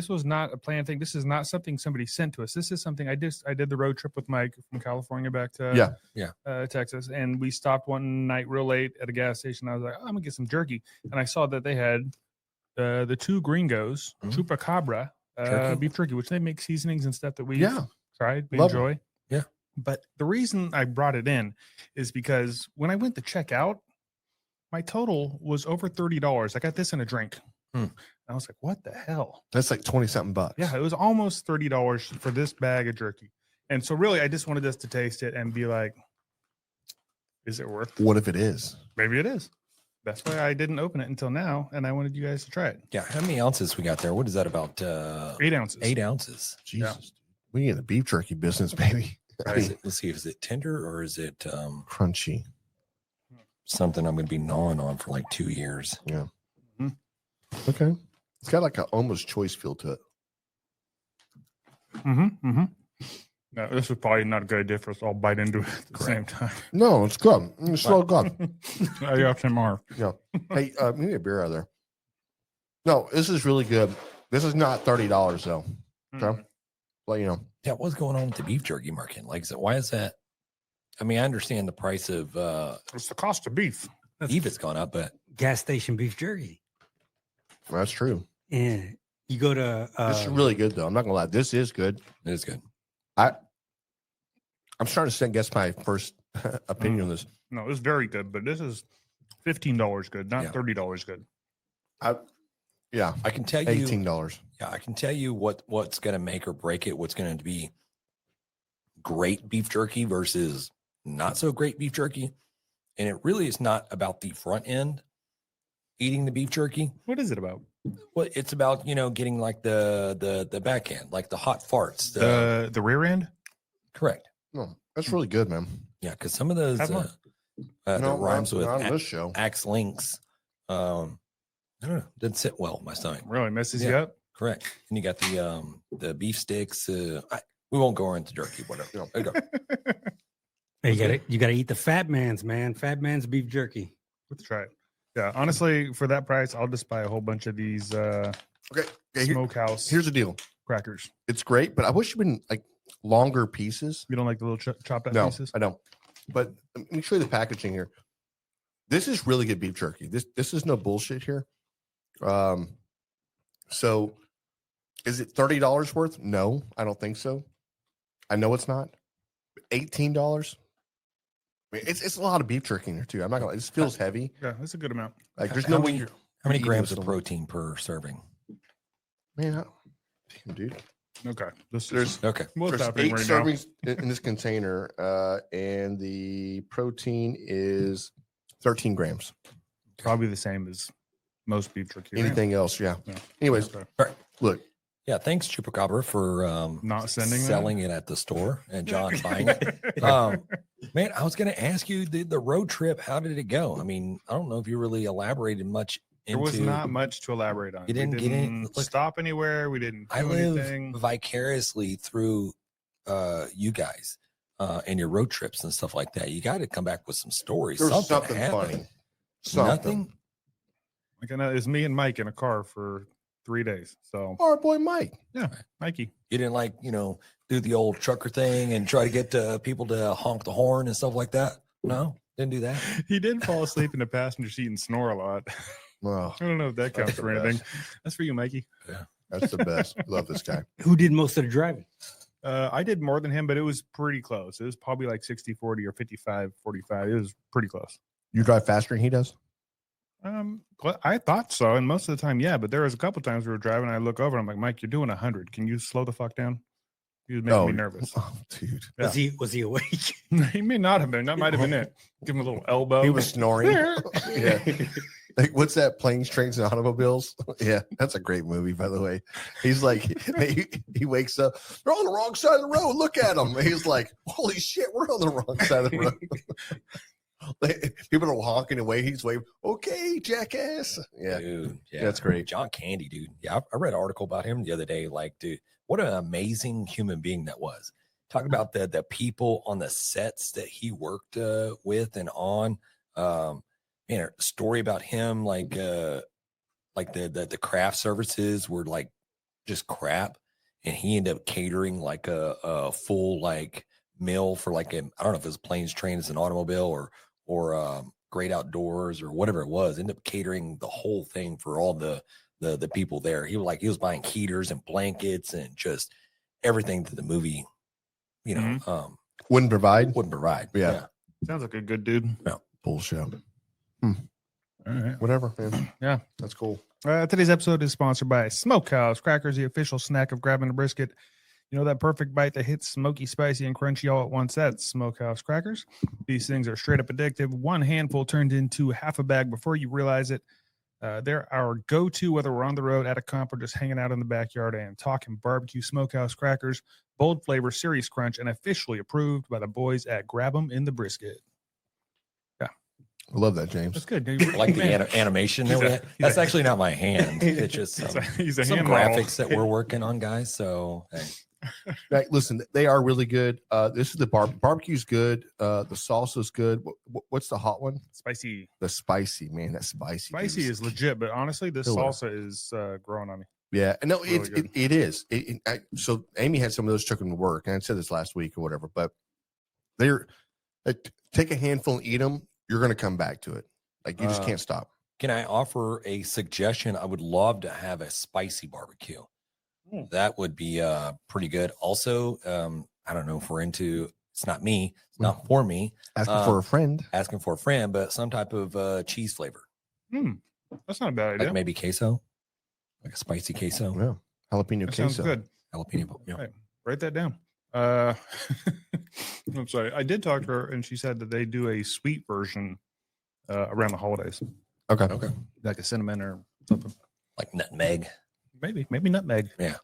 Speaker 3: was not a planned thing. This is not something somebody sent to us. This is something I did the road trip with Mike from California back to Texas, and we stopped one night real late at a gas station. I was like, I'm gonna get some jerky, and I saw that they had the two Gringos
Speaker 2: Mhm.
Speaker 3: Chupacabra
Speaker 2: Turkey?
Speaker 3: beef jerky, which they make seasonings and stuff that we
Speaker 1: Yeah.
Speaker 3: tried, we
Speaker 1: Love it.
Speaker 3: enjoy.
Speaker 2: Yeah.
Speaker 3: But the reason I brought it in is because when I went to check out, my total was over $30. I got this and a drink.
Speaker 2: Hmm.
Speaker 3: I was like, what the hell?
Speaker 1: That's like 20 something bucks.
Speaker 3: Yeah, it was almost $30 for this bag of jerky. And so really I just wanted us to taste it and be like, is it worth it?
Speaker 1: What if it is?
Speaker 3: Maybe it is. That's why I didn't open it until now, and I wanted you guys to try it.
Speaker 2: Yeah. How many ounces we got there? What is that about?
Speaker 3: 8 ounces.
Speaker 2: 8 ounces.
Speaker 1: Jesus. Dude. We in the beef jerky business, baby. I
Speaker 2: Is
Speaker 1: mean,
Speaker 2: it, let's see. Is it tender or is it
Speaker 1: crunchy.
Speaker 2: something I'm going to be gnawing on for like 2 years.
Speaker 1: Yeah.
Speaker 3: Mhm.
Speaker 1: Okay. It's got like an almost choice feel to it.
Speaker 3: No, this is probably not a good idea for us all bite into it at the same time.
Speaker 1: No, it's good. It's so good.
Speaker 3: I got some more.
Speaker 1: Yeah. Hey, we need a beer out there. No, this is really good. This is not $30 though. Okay. Well, you know.
Speaker 2: Yeah, what's going on with the beef jerky market? Like, why is that? I mean, I understand the price of
Speaker 3: It's the cost of beef.
Speaker 2: beef has gone up, but
Speaker 4: Gas station beef jerky.
Speaker 1: That's true.
Speaker 4: Yeah. You go to
Speaker 1: This is really good though. I'm not gonna lie. This is good.
Speaker 2: it is good.
Speaker 1: I'm starting to second guess my first opinion on this.
Speaker 3: No, it's very good, but this is $15 good, not
Speaker 2: Yeah.
Speaker 3: $30 good.
Speaker 1: Yeah,
Speaker 2: I can tell you,
Speaker 1: $18.
Speaker 2: yeah, I can tell you what's going to make or break it. What's going to be great beef jerky versus not so great beef jerky, and it really is not about the front end eating the beef jerky.
Speaker 3: What is it about?
Speaker 2: Well, it's about getting like the back end, like the hot farts.
Speaker 3: The rear end?
Speaker 2: Correct.
Speaker 1: No, that's really good, man.
Speaker 2: Yeah, because some of those
Speaker 3: Have one.
Speaker 2: that rhymes with
Speaker 1: not on this show.
Speaker 2: axe links. I don't know. Didn't sit well with my stomach.
Speaker 3: Really messes you
Speaker 2: Yeah.
Speaker 3: up?
Speaker 2: Correct. And you got the beef sticks. We won't go into jerky, whatever.
Speaker 1: No.
Speaker 2: There you go.
Speaker 4: Hey, you gotta eat the fat man's, man. Fat man's beef jerky.
Speaker 3: Let's try it. Yeah, honestly, for that price, I'll just buy a whole bunch of these
Speaker 1: Okay, here-
Speaker 3: smokehouse
Speaker 1: here's the deal.
Speaker 3: crackers.
Speaker 1: It's great, but I wish it'd been like longer pieces.
Speaker 3: You don't like the little chopped up
Speaker 1: No,
Speaker 3: pieces?
Speaker 1: I don't. But let me show you the packaging here. This is really good beef jerky. This is no bullshit here. So is it $30 worth? No, I don't think so. I know it's not. $18. I mean, it's a lot of beef jerky in there too. I'm not gonna. It feels heavy.
Speaker 3: Yeah, that's a good amount.
Speaker 1: Like there's
Speaker 2: How
Speaker 1: no way
Speaker 2: many-
Speaker 1: you're.
Speaker 2: How many
Speaker 1: eating
Speaker 2: grams
Speaker 1: this
Speaker 2: of
Speaker 1: at all.
Speaker 2: protein per serving?
Speaker 1: Man, damn, dude.
Speaker 3: Okay.
Speaker 1: There's
Speaker 2: Okay.
Speaker 3: what's
Speaker 1: there's
Speaker 3: happening
Speaker 1: 8
Speaker 3: right now.
Speaker 1: servings in this container, and the protein is 13 grams.
Speaker 3: Probably the same as most beef jerky. right?
Speaker 1: Anything else? Yeah.
Speaker 3: Yeah.
Speaker 1: Anyways,
Speaker 3: Okay.
Speaker 1: look.
Speaker 2: Yeah. Thanks, Chupacabra, for
Speaker 3: Not sending that?
Speaker 2: selling it at the store and John buying it. Man, I was going to ask you the road trip. How did it go? I mean, I don't know if you really elaborated much.
Speaker 3: There was not much to elaborate on.
Speaker 2: You
Speaker 3: We
Speaker 2: didn't get in-
Speaker 3: didn't
Speaker 2: look,
Speaker 3: stop anywhere. We didn't do
Speaker 2: I live
Speaker 3: anything.
Speaker 2: vicariously through you guys and your road trips and stuff like that. You got to come back with some stories.
Speaker 1: There's something
Speaker 2: happened.
Speaker 1: funny. Something.
Speaker 2: Nothing.
Speaker 3: Like, I know it's me and Mike in a car for 3 days. So,
Speaker 1: Our boy Mike.
Speaker 3: Mikey.
Speaker 2: You didn't do the old trucker thing and try to get people to honk the horn and stuff like that. No, didn't do that.
Speaker 3: He did fall asleep in the passenger seat and snore a lot.
Speaker 1: Oh,
Speaker 3: I don't know if that counts
Speaker 1: That's
Speaker 3: for
Speaker 1: the
Speaker 3: anything.
Speaker 1: best.
Speaker 3: That's for you, Mikey.
Speaker 1: that's the best. Love this guy.
Speaker 4: Who did most of the driving?
Speaker 3: I did more than him, but it was pretty close. It was probably like 60-40 or 55-45. It was pretty close.
Speaker 1: You drive faster than he does?
Speaker 3: Well, I thought so, and most of the time, yeah. But there was a couple times we were driving, and I look over, and I'm like, Mike, you're doing 100. Can you slow the fuck down? He was making me nervous.
Speaker 1: Oh, dude.
Speaker 3: Yeah.
Speaker 4: Was he awake?
Speaker 3: He may not have been. That might have been it. Give him a little elbow.
Speaker 1: He was snoring. Yeah. Like, what's that? Planes, Trains, and Automobiles? Yeah, that's a great movie, by the way. He's like, he wakes up. They're on the wrong side of the road. Look at them. He's like, holy shit, we're on the wrong side of the road. Like, people are honking away. He's waving. Okay, jackass. Yeah,
Speaker 2: Dude, yeah,
Speaker 1: that's great.
Speaker 2: John Candy, dude. Yeah, I read an article about him the other day. Like, dude, what an amazing human being that was. Talk about the people on the sets that he worked with and on. A story about him, like the craft services were like just crap, and he ended up catering like a full like meal for like I don't know if it was Planes, Trains, and Automobile or Great Outdoors or whatever it was. Ended up catering the whole thing for all the people there. He was buying heaters and blankets and just everything that the movie,
Speaker 1: Wouldn't provide.
Speaker 2: wouldn't provide.
Speaker 1: Yeah.
Speaker 3: Sounds like a good dude.
Speaker 1: Bullshit.
Speaker 3: All right.
Speaker 1: Whatever, man.
Speaker 3: Yeah.
Speaker 1: That's cool.
Speaker 3: Today's episode is sponsored by Smokehouse Crackers, the official snack of grabbing a brisket. You know that perfect bite that hits smoky, spicy, and crunchy all at once? That's Smokehouse Crackers. These things are straight up addictive. One handful turned into half a bag before you realize it. They're our go-to, whether we're on the road, at a comp, or just hanging out in the backyard and talking barbecue. Smokehouse Crackers, bold flavor, serious crunch, and officially approved by the boys at Grab 'em in the Brisket. Yeah.
Speaker 1: I love that, James.
Speaker 3: That's good.
Speaker 2: I like the animation.
Speaker 3: He's
Speaker 2: That
Speaker 3: a-
Speaker 2: that's actually not my hand. It's just
Speaker 3: He's a
Speaker 2: some
Speaker 3: hand model.
Speaker 2: graphics that we're working on, guys. So hey.
Speaker 1: Right, listen, they are really good. This is the barbecue's good. The salsa's good. What's the hot one?
Speaker 3: Spicy.
Speaker 1: The spicy, man. That spicy.
Speaker 3: Spicy
Speaker 1: dude.
Speaker 3: is legit, but honestly, this
Speaker 1: Killer.
Speaker 3: salsa is growing on me.
Speaker 1: Yeah, no,
Speaker 3: Really good.
Speaker 1: it is. So Amy had some of those, took them to work, and I said this last week or whatever. But they're take a handful and eat them. You're going to come back to it. Like you just can't stop.
Speaker 2: Can I offer a suggestion? I would love to have a spicy barbecue. That would be pretty good. Also, I don't know if we're into. It's not me. It's not for me.
Speaker 1: Asking for a friend.
Speaker 2: Asking for a friend, but some type of cheese flavor.
Speaker 3: That's not a bad idea.
Speaker 2: Like maybe queso, like a spicy queso.
Speaker 1: Yeah, jalapeno
Speaker 3: That
Speaker 1: queso.
Speaker 3: sounds good.
Speaker 2: Jalapeno. Yeah.
Speaker 3: Right. Write that down. I'm sorry. I did talk to her, and she said that they do a sweet version around the holidays,
Speaker 1: Okay.
Speaker 2: Okay.
Speaker 3: like a cinnamon or something.
Speaker 2: Like nutmeg.
Speaker 3: Maybe nutmeg.
Speaker 2: Yeah.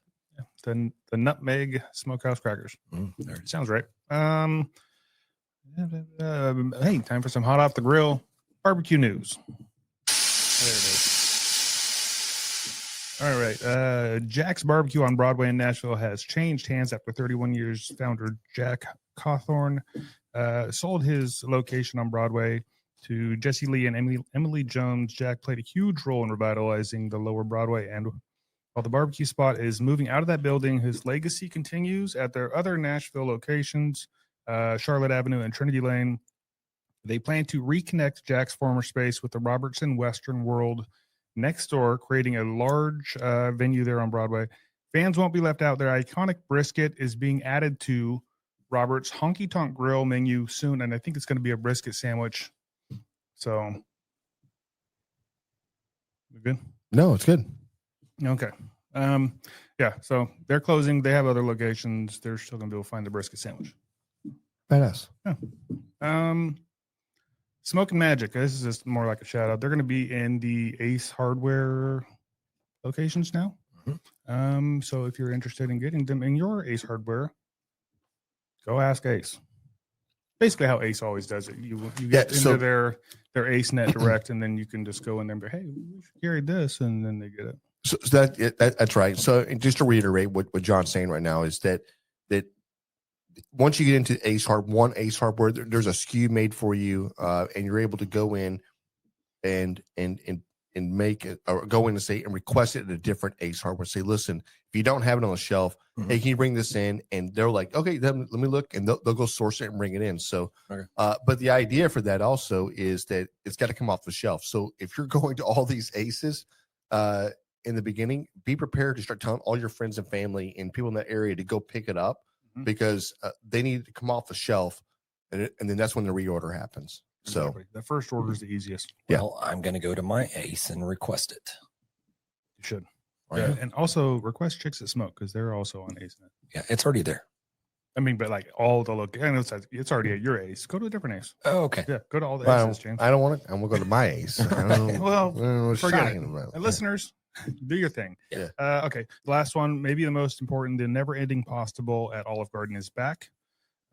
Speaker 3: The nutmeg smokehouse crackers.
Speaker 2: There it is.
Speaker 3: Sounds right. Hey, time for some hot off the grill barbecue news. There it is. All right. Jack's Barbecue on Broadway in Nashville has changed hands after 31 years. Founder Jack Cawthorn sold his location on Broadway to Jesse Lee and Emily Jones. Jack played a huge role in revitalizing the lower Broadway, and while the barbecue spot is moving out of that building, his legacy continues at their other Nashville locations, Charlotte Avenue and Trinity Lane. They plan to reconnect Jack's former space with the Robertson Western World next door, creating a large venue there on Broadway. Fans won't be left out. Their iconic brisket is being added to Robert's Honky Tonk Grill menu soon, and I think it's going to be a brisket sandwich. So, we good?
Speaker 1: No, it's good.
Speaker 3: Okay. Yeah, so they're closing. They have other locations. They're still going to be able to find the brisket sandwich.
Speaker 1: Badass.
Speaker 3: Smokin Magic. This is just more like a shout out. They're going to be in the Ace Hardware locations now. So if you're interested in getting them in your Ace Hardware, go ask Ace. Basically how Ace always does it. You get into their Ace Net Direct, and then you can just go in there and be, hey, we should carry this, and then they get it.
Speaker 1: So that's right. So just to reiterate what John's saying right now is that once you get into Ace Hardware, there's a SKU made for you, and you're able to go in and make it, or go in and say and request it at a different Ace Hardware. Say, listen, if you don't have it on the shelf, hey, can you bring this in? And they're like, okay, then let me look, and they'll go source it and bring it in. So, but the idea for that also is that it's got to come off the shelf. So if you're going to all these Aces, in the beginning, be prepared to start telling all your friends and family and people in that area to go pick it up, because they need to come off the shelf, and then that's when the reorder happens.
Speaker 3: Exactly. The first order is the easiest.
Speaker 2: Well, I'm going to go to my Ace and request it.
Speaker 3: You should.
Speaker 2: Right.
Speaker 3: Yeah, and also request Chicks That Smoke, because they're also on Ace Net.
Speaker 2: Yeah, it's already there.
Speaker 3: I mean, but like all the I know it's already at your Ace. Go to a different Ace.
Speaker 2: Oh, okay.
Speaker 3: Yeah, go to all the Aces, James.
Speaker 1: I don't want to. I'm gonna go to my Ace. I don't,
Speaker 3: Well,
Speaker 1: I don't know what
Speaker 3: forget
Speaker 1: you're talking
Speaker 3: it.
Speaker 1: about.
Speaker 3: Listeners, do your thing.
Speaker 1: Yeah.
Speaker 3: Okay. The last one, maybe the most important, the Never Ending Pasta Bowl at Olive Garden is back,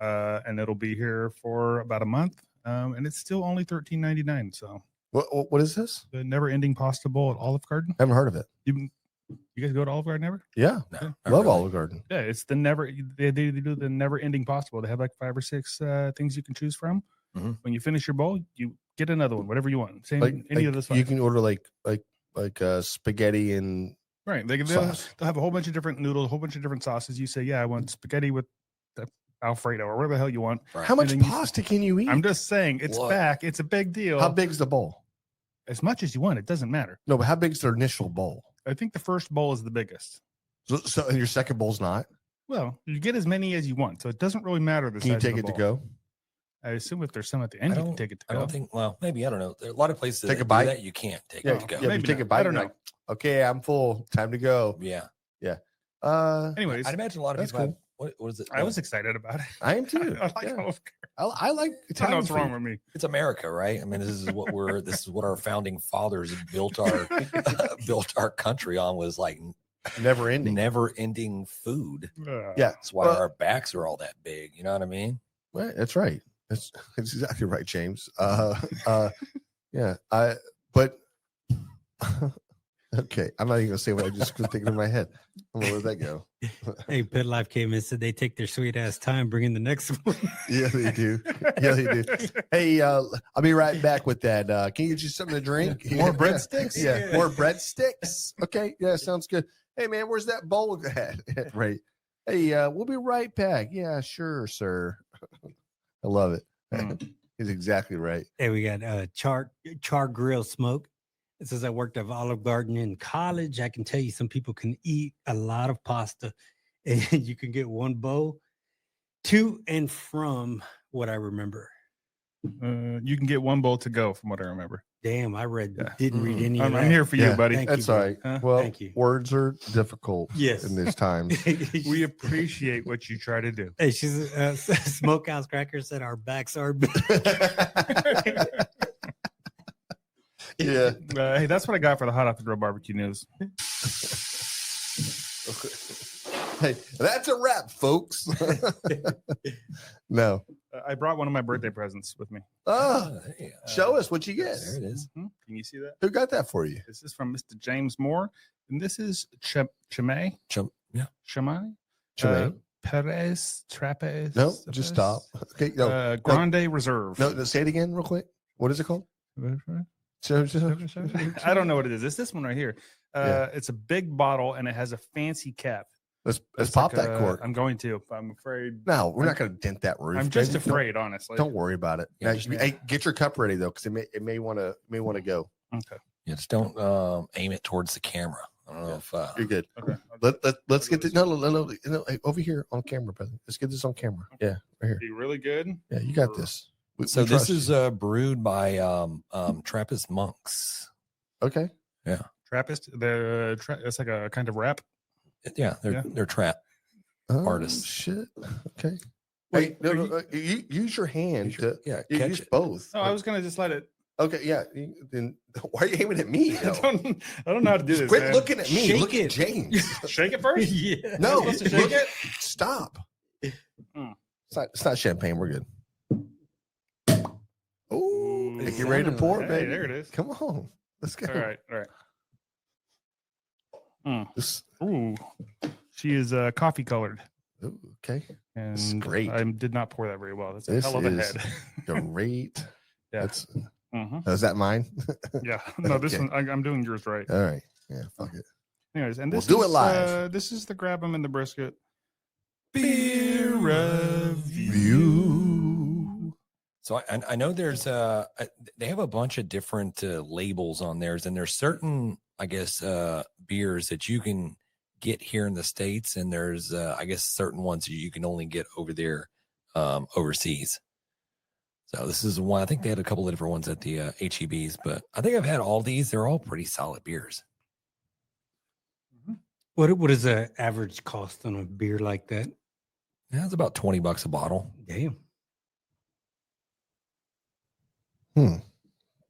Speaker 3: and it'll be here for about a month. And it's still only $13.99. So
Speaker 1: What is this?
Speaker 3: the Never Ending Pasta Bowl at Olive Garden.
Speaker 1: I haven't heard of it.
Speaker 3: You guys go to Olive Garden ever?
Speaker 1: Yeah,
Speaker 2: No,
Speaker 3: Yeah.
Speaker 2: not
Speaker 1: love
Speaker 2: really.
Speaker 1: Olive Garden.
Speaker 3: Yeah, it's the they do the Never Ending Pasta Bowl. They have like 5 or 6 things you can choose from. When you finish your bowl, you get another one, whatever you want. Same any of those.
Speaker 1: You can order like spaghetti and
Speaker 3: right. They'll
Speaker 1: sauce.
Speaker 3: have a whole bunch of different noodles, a whole bunch of different sauces. You say, yeah, I want spaghetti with the Alfredo or whatever the hell you want.
Speaker 2: Right.
Speaker 1: How much
Speaker 3: And then
Speaker 1: pasta can you eat?
Speaker 3: I'm just saying, it's
Speaker 2: What?
Speaker 3: back. It's a big deal.
Speaker 1: How big's the bowl?
Speaker 3: As much as you want. It doesn't matter.
Speaker 1: No, but how big's their initial bowl?
Speaker 3: I think the first bowl is the biggest.
Speaker 1: So your second bowl's not.
Speaker 3: Well, you get as many as you want, so it doesn't really matter. The
Speaker 1: Can you
Speaker 3: size of
Speaker 1: take
Speaker 3: the
Speaker 1: it to
Speaker 3: bowl.
Speaker 1: go?
Speaker 3: I assume if there's some at the end, you can take it to
Speaker 2: I
Speaker 3: go.
Speaker 2: don't think. Well, maybe I don't know. There are a lot of places
Speaker 1: Take
Speaker 2: that
Speaker 1: a
Speaker 2: do
Speaker 1: bite?
Speaker 2: that you can't take
Speaker 1: Yeah,
Speaker 2: it to go.
Speaker 1: yeah. If
Speaker 3: Maybe
Speaker 1: you take
Speaker 3: not.
Speaker 1: a bite,
Speaker 3: I don't
Speaker 1: you're
Speaker 3: know.
Speaker 1: like, okay, I'm full. Time to go.
Speaker 2: Yeah.
Speaker 3: Anyways,
Speaker 2: I'd imagine a lot of
Speaker 1: That's
Speaker 2: people.
Speaker 1: cool.
Speaker 2: What is it?
Speaker 3: I was excited about it.
Speaker 1: I am too.
Speaker 3: I like
Speaker 1: Yeah.
Speaker 3: Olive
Speaker 1: I like
Speaker 3: Garden. I don't know
Speaker 1: Italian
Speaker 3: what's wrong
Speaker 1: food.
Speaker 3: with me.
Speaker 2: It's America, right? I mean, this is what our founding fathers built our country on, was like
Speaker 1: Never ending.
Speaker 2: never ending food.
Speaker 1: Yeah,
Speaker 2: That's why
Speaker 1: Well-
Speaker 2: our backs are all that big. You know what I mean?
Speaker 1: Well, that's right. That's exactly right, James. Yeah. But okay. I'm not even gonna say what I just was thinking in my head. I'm gonna let that go.
Speaker 4: Hey, Pet Life came in and said they take their sweet ass time bringing the next one.
Speaker 1: Yeah, they do. Yeah, they do. Hey, I'll be right back with that. Can you get you something to drink?
Speaker 3: More breadsticks?
Speaker 1: Yeah, more breadsticks. Okay, yeah, sounds good. Hey, man, where's that bowl at? Right. Hey, we'll be right back. Yeah, sure, sir. I love it. He's exactly right.
Speaker 4: Hey, we got char grill smoke. It says I worked at Olive Garden in college. I can tell you some people can eat a lot of pasta and you can get one bowl to and from what I remember.
Speaker 3: You can get one bowl to go from what I remember.
Speaker 4: Damn, I didn't read any of that.
Speaker 3: I'm here for you, buddy.
Speaker 4: Thank
Speaker 1: That's
Speaker 4: you,
Speaker 1: all
Speaker 4: buddy.
Speaker 1: right. Well,
Speaker 4: Thank you.
Speaker 1: words are difficult in this time.
Speaker 3: We appreciate what you try to do.
Speaker 4: Hey, she's Smokehouse Cracker said our backs are big.
Speaker 1: Yeah.
Speaker 3: Hey, that's what I got for the hot off the grill barbecue news.
Speaker 1: Hey, that's a wrap, folks. No.
Speaker 3: I brought one of my birthday presents with me.
Speaker 1: Oh, show us what you get.
Speaker 2: There it is.
Speaker 3: Can you see that?
Speaker 1: Who got that for you?
Speaker 3: This is from Mr. James Moore, and this is Chimay.
Speaker 2: Yeah.
Speaker 3: Chimay.
Speaker 1: Chimay?
Speaker 3: Perez Trapez.
Speaker 1: No, just stop. Okay, no.
Speaker 3: Grande Reserve.
Speaker 1: No, say it again real quick. What is it called?
Speaker 3: I don't know what it is. It's this one right here.
Speaker 1: Yeah.
Speaker 3: It's a big bottle and it has a fancy cap.
Speaker 1: Let's
Speaker 3: It's
Speaker 1: pop
Speaker 3: like
Speaker 1: that cork.
Speaker 3: I'm going to. I'm afraid.
Speaker 1: No, we're not going to dent that roof.
Speaker 3: I'm just
Speaker 1: Don't-
Speaker 3: afraid, honestly.
Speaker 1: Don't worry about it.
Speaker 2: Yeah,
Speaker 1: Now, hey, get your cup ready though, because it may want to go.
Speaker 3: Okay.
Speaker 2: Yeah, just don't aim it towards the camera. I don't know if
Speaker 1: You're good.
Speaker 3: Okay.
Speaker 1: Let's get this. No. Hey, over here on camera, brother. Let's get this on camera. Yeah, right here.
Speaker 3: Be really good.
Speaker 1: Yeah, you got this.
Speaker 2: so.
Speaker 1: We
Speaker 2: This
Speaker 1: trust
Speaker 2: is
Speaker 1: you.
Speaker 2: brewed by Trappist monks.
Speaker 1: Okay.
Speaker 3: Trappist. It's like a kind of wrap.
Speaker 2: Yeah, they're trap.
Speaker 1: Oh,
Speaker 2: Artists.
Speaker 1: Shit. Okay.
Speaker 3: Wait,
Speaker 1: Hey, no, use your hand to
Speaker 2: Yeah,
Speaker 1: you
Speaker 2: catch
Speaker 1: use
Speaker 2: it.
Speaker 1: both.
Speaker 3: No, I was gonna just let it.
Speaker 1: Okay, yeah. Then why are you aiming at me?
Speaker 3: I
Speaker 1: though?
Speaker 3: don't know how to do this.
Speaker 1: Quit
Speaker 3: man.
Speaker 1: looking at me.
Speaker 4: Shake
Speaker 1: Look at
Speaker 4: it.
Speaker 1: James.
Speaker 3: Shake it first.
Speaker 4: Yeah.
Speaker 1: No,
Speaker 3: supposed to shake it?
Speaker 1: Stop.
Speaker 3: Mm.
Speaker 1: It's not champagne. We're good. Oh,
Speaker 3: Ooh.
Speaker 1: get ready to pour,
Speaker 3: Hey,
Speaker 1: baby.
Speaker 3: there it is.
Speaker 1: Come on, let's go.
Speaker 3: All right.
Speaker 1: This-
Speaker 3: Ooh, she is coffee colored,
Speaker 1: ooh, okay,
Speaker 3: and
Speaker 1: This is great.
Speaker 3: I did not pour that very well. That's a
Speaker 1: This
Speaker 3: hell of a
Speaker 1: is-
Speaker 3: head.
Speaker 1: great.
Speaker 3: Yeah.
Speaker 1: That's
Speaker 3: Mhm.
Speaker 1: is that mine?
Speaker 3: Yeah. No, this
Speaker 1: Okay.
Speaker 3: one I'm doing yours right.
Speaker 1: All right. Yeah, fuck it.
Speaker 3: Anyways, and
Speaker 1: We'll
Speaker 3: this
Speaker 1: do it
Speaker 3: is,
Speaker 1: live.
Speaker 3: This is the grab 'em in the brisket.
Speaker 2: Beer
Speaker 1: Review.
Speaker 2: So I know there's they have a bunch of different labels on theirs, and there's certain I guess beers that you can get here in the States, and there's I guess certain ones that you can only get over there overseas. So this is one. I think they had a couple of different ones at the HEBs, but I think I've had all these. They're all pretty solid beers.
Speaker 4: What is the average cost on a beer like that?
Speaker 2: Yeah, it's about $20 a bottle.
Speaker 4: Damn.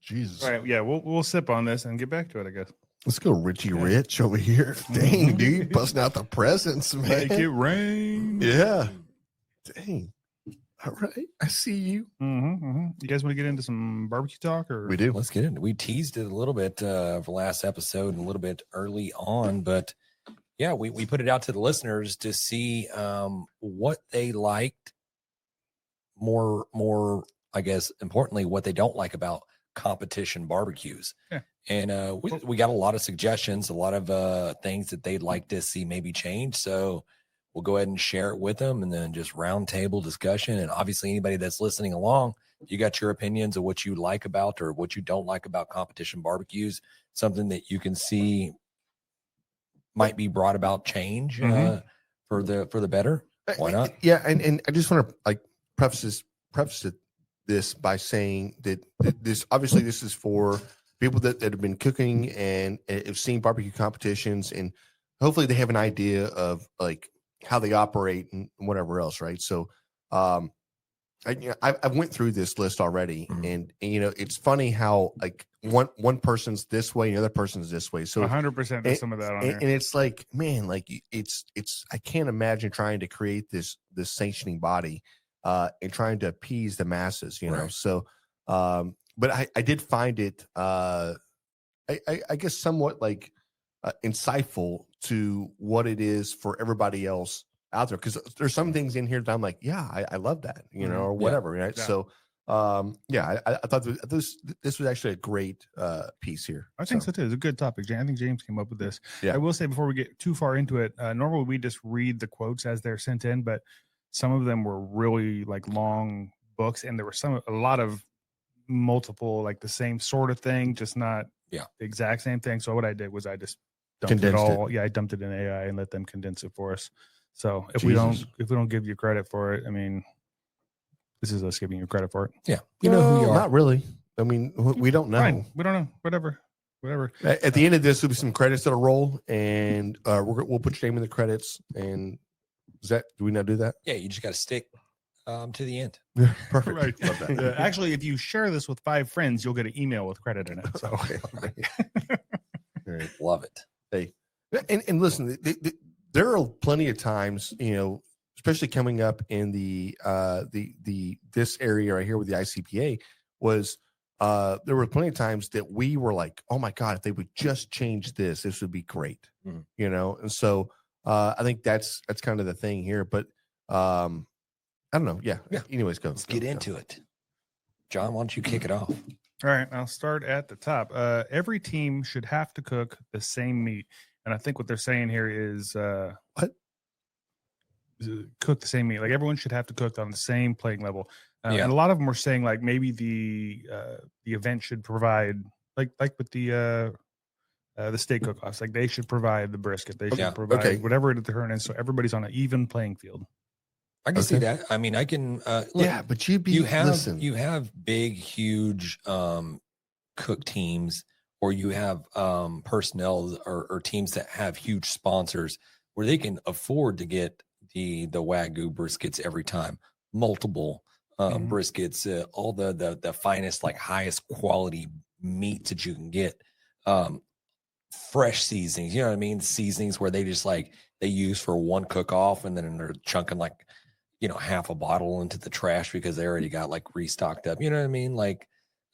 Speaker 1: Jesus.
Speaker 3: All right. Yeah, we'll sip on this and get back to it, I guess.
Speaker 1: Let's go, Richie Rich over here. Dang, dude, busting out the presents, man.
Speaker 3: Make it rain.
Speaker 1: Yeah. Dang. All right. I see you.
Speaker 3: You guys want to get into some barbecue talk, or
Speaker 1: We do.
Speaker 2: Let's get into it. We teased it a little bit for last episode and a little bit early on, but yeah, we put it out to the listeners to see what they liked more, I guess, importantly, what they don't like about competition barbecues.
Speaker 3: Yeah.
Speaker 2: And we got a lot of suggestions, a lot of things that they'd like to see maybe change. So we'll go ahead and share it with them, and then just round table discussion. And obviously anybody that's listening along, you got your opinions of what you like about or what you don't like about competition barbecues, something that you can see might be brought about change for the better. Why not?
Speaker 1: Yeah, and I just want to like preface this by saying that this obviously this is for people that have been cooking and have seen barbecue competitions, and hopefully they have an idea of like how they operate and whatever else, right? So I went through this list already, and you know it's funny how like one person's this way and the other person's this way. So
Speaker 3: 100% there's some of that on there.
Speaker 1: and it's like, man, like it's I can't imagine trying to create this sanctioning body and trying to appease the masses, you know.
Speaker 2: Right.
Speaker 1: So but I did find it I guess somewhat like insightful to what it is for everybody else out there, because there's some things in here that I'm like, yeah, I love that, you know, or whatever, right?
Speaker 3: Yeah.
Speaker 1: So yeah, I thought this was actually a great piece here.
Speaker 3: I think so too. It's a good topic. I think James came up with this.
Speaker 1: Yeah.
Speaker 3: I will say before we get too far into it, normally we just read the quotes as they're sent in, but some of them were really like long books, and there were a lot of multiple, like the same sort of thing, just not the exact same thing. So what I did was I just dumped it all. Yeah, I dumped it in AI and let them condense it for us. So if we don't give you credit for it, I mean, this is us giving you credit for it.
Speaker 2: Yeah, you know who you are.
Speaker 1: Not really. I mean, we don't know.
Speaker 3: Fine. We don't know. Whatever.
Speaker 1: At the end of this, there'll be some credits that'll roll, and we'll put your name in the credits. And do we not do that?
Speaker 2: Yeah, you just got to stick to the end.
Speaker 1: Perfect.
Speaker 3: Right.
Speaker 1: Love that.
Speaker 3: Actually, if you share this with 5 friends, you'll get an email with credit in it. So
Speaker 1: Okay. Right.
Speaker 2: Love it.
Speaker 1: Hey, and listen, there are plenty of times, you know, especially coming up in the this area right here with the ICPA, was there were plenty of times that we were like, oh my God, if they would just change this would be great. You know, and so I think that's kind of the thing here. But I don't know. Yeah. Anyways,
Speaker 2: Let's get into it. John, why don't you kick it off?
Speaker 3: all right, I'll start at the top. Every team should have to cook the same meat. And I think what they're saying here is
Speaker 1: What?
Speaker 3: Cook the same meat. Like everyone should have to cook on the same playing level.
Speaker 2: Yeah.
Speaker 3: And a lot of them were saying like maybe the event should provide like with the steak cook-offs, like they should provide the brisket. They should provide whatever it is, so everybody's on an even playing field.
Speaker 2: I can see that. I mean, I can. Look,
Speaker 1: yeah, but you
Speaker 2: have big, huge cook teams, or you have personnel or teams that have huge sponsors where they can afford to get the Wagyu briskets every time, multiple briskets, all the finest, like highest quality meats that you can get, fresh seasonings. You know what I mean? Seasonings where they just like they use for one cook off, and then they're chunking like, you know, half a bottle into the trash because they already got like restocked up. You know what I mean? Like,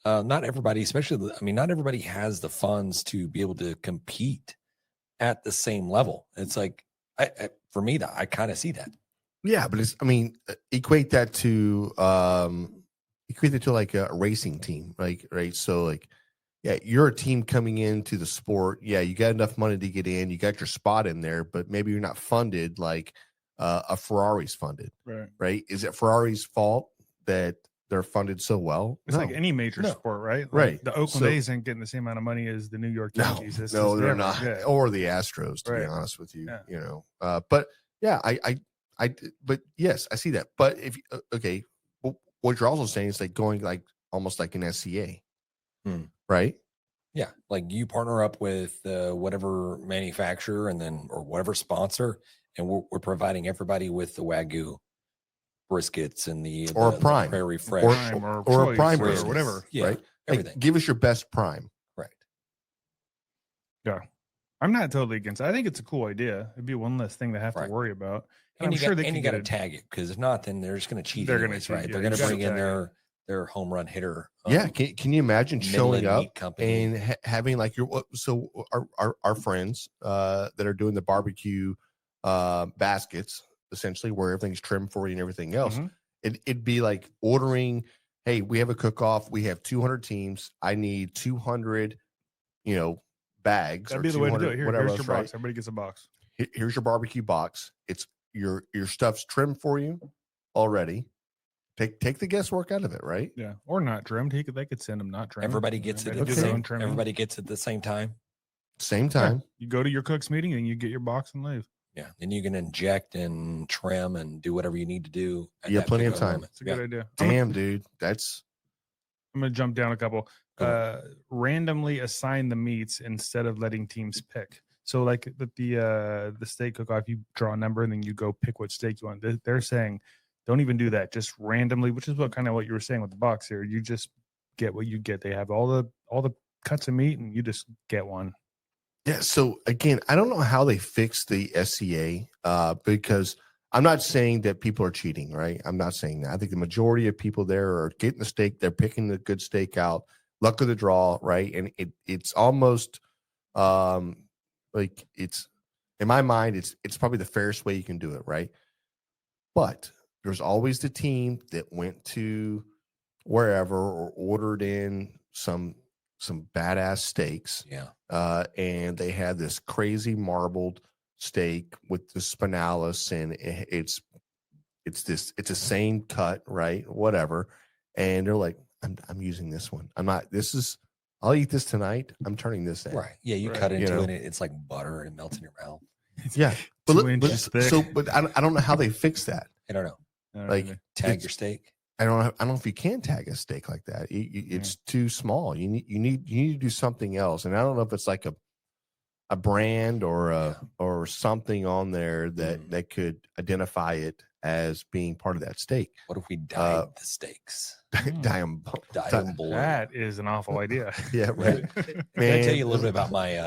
Speaker 2: not everybody, not everybody has the funds to be able to compete at the same level. It's like, for me, I kind of see that.
Speaker 1: Yeah, but equate that to like a racing team, right? So like, yeah, you're a team coming into the sport. Yeah, you got enough money to get in. You got your spot in there, but maybe you're not funded like a Ferrari's funded, right? Is it Ferrari's fault that they're funded so well?
Speaker 3: It's like any major sport, right? Like
Speaker 1: right.
Speaker 3: The Oakland A's ain't getting the same amount of money as the New York Yankees.
Speaker 1: No, they're not. Yeah. Or the Astros, to be honest with you. You know, but yeah, but yes, I see that. But if what you're also saying is like going like almost like an SCA, right?
Speaker 2: Yeah, like you partner up with whatever manufacturer or whatever sponsor, and we're providing everybody with the Wagyu briskets and the
Speaker 1: prime
Speaker 2: prairie fresh
Speaker 1: or a prime
Speaker 3: or whatever.
Speaker 2: Yeah,
Speaker 1: right?
Speaker 2: Everything.
Speaker 1: Like, give us your best prime.
Speaker 2: Right.
Speaker 3: Yeah. I'm not totally against it. I think it's a cool idea. It'd be one less thing to have to worry about.
Speaker 2: And I'm sure you got to tag it, because if not, then they're just going to cheat. They're going to cheat, right? They're going to bring in their home run hitter.
Speaker 1: Yeah. Can you imagine showing up and having like our friends that are doing the barbecue baskets, essentially, where everything's trimmed for you and everything else. It'd be like ordering, hey, we have a cook-off. We have 200 teams. I need 200, bags.
Speaker 3: That'd be the way to do it. Here's your box.
Speaker 1: Right?
Speaker 3: Everybody gets a box.
Speaker 1: Here's your barbecue box. It's your stuff's trimmed for you already. Take the guesswork out of it, right?
Speaker 3: Yeah, or not trimmed. They could send them not trimmed.
Speaker 2: Everybody gets it. Everybody gets it at the same time.
Speaker 1: Same time.
Speaker 3: Yeah. You go to your cook's meeting and you get your box and leave.
Speaker 2: Yeah, and you can inject and trim and do whatever you need to do.
Speaker 1: You have plenty of time.
Speaker 3: It's a good idea.
Speaker 1: Damn, dude, I'm
Speaker 3: gonna jump down a couple. Randomly assign the meats instead of letting teams pick. So like the steak cook-off, you draw a number and then you go pick what steak you want. They're saying don't even do that. Just randomly, which is what you were saying with the box here. You just get what you get. They have all the cuts of meat and you just get one.
Speaker 1: Yeah. So again, I don't know how they fixed the SCA because I'm not saying that people are cheating, right? I'm not saying that. I think the majority of people there are getting the steak. They're picking the good steak out. Luck of the draw, right? And it's almost like it's in my mind, it's probably the fairest way you can do it, right? But there's always the team that went to wherever or ordered in some badass steaks.
Speaker 2: Yeah.
Speaker 1: And they had this crazy marbled steak with the spinalis, and it's the same cut, right? Whatever. And they're like, I'm using this one. I'll eat this tonight. I'm turning this in.
Speaker 2: Right. Yeah. You
Speaker 3: Right.
Speaker 2: cut into
Speaker 1: You know?
Speaker 2: it. It's like butter and it melts in your mouth.
Speaker 1: Yeah.
Speaker 3: 2
Speaker 1: But
Speaker 3: inches thick.
Speaker 1: but I don't know how they fix that.
Speaker 2: I don't know.
Speaker 1: Like,
Speaker 2: Tag
Speaker 1: it's-
Speaker 2: your steak.
Speaker 1: I don't know if you can tag a steak like that. It's too small. You need to do something else. And I don't know if it's like a brand or something on there that could identify it as being part of that steak.
Speaker 2: What if we dyed the steaks?
Speaker 1: Dye 'em
Speaker 2: Dye them blue.
Speaker 3: That is an awful idea.
Speaker 1: Yeah, right.
Speaker 2: Can I tell you a little bit about my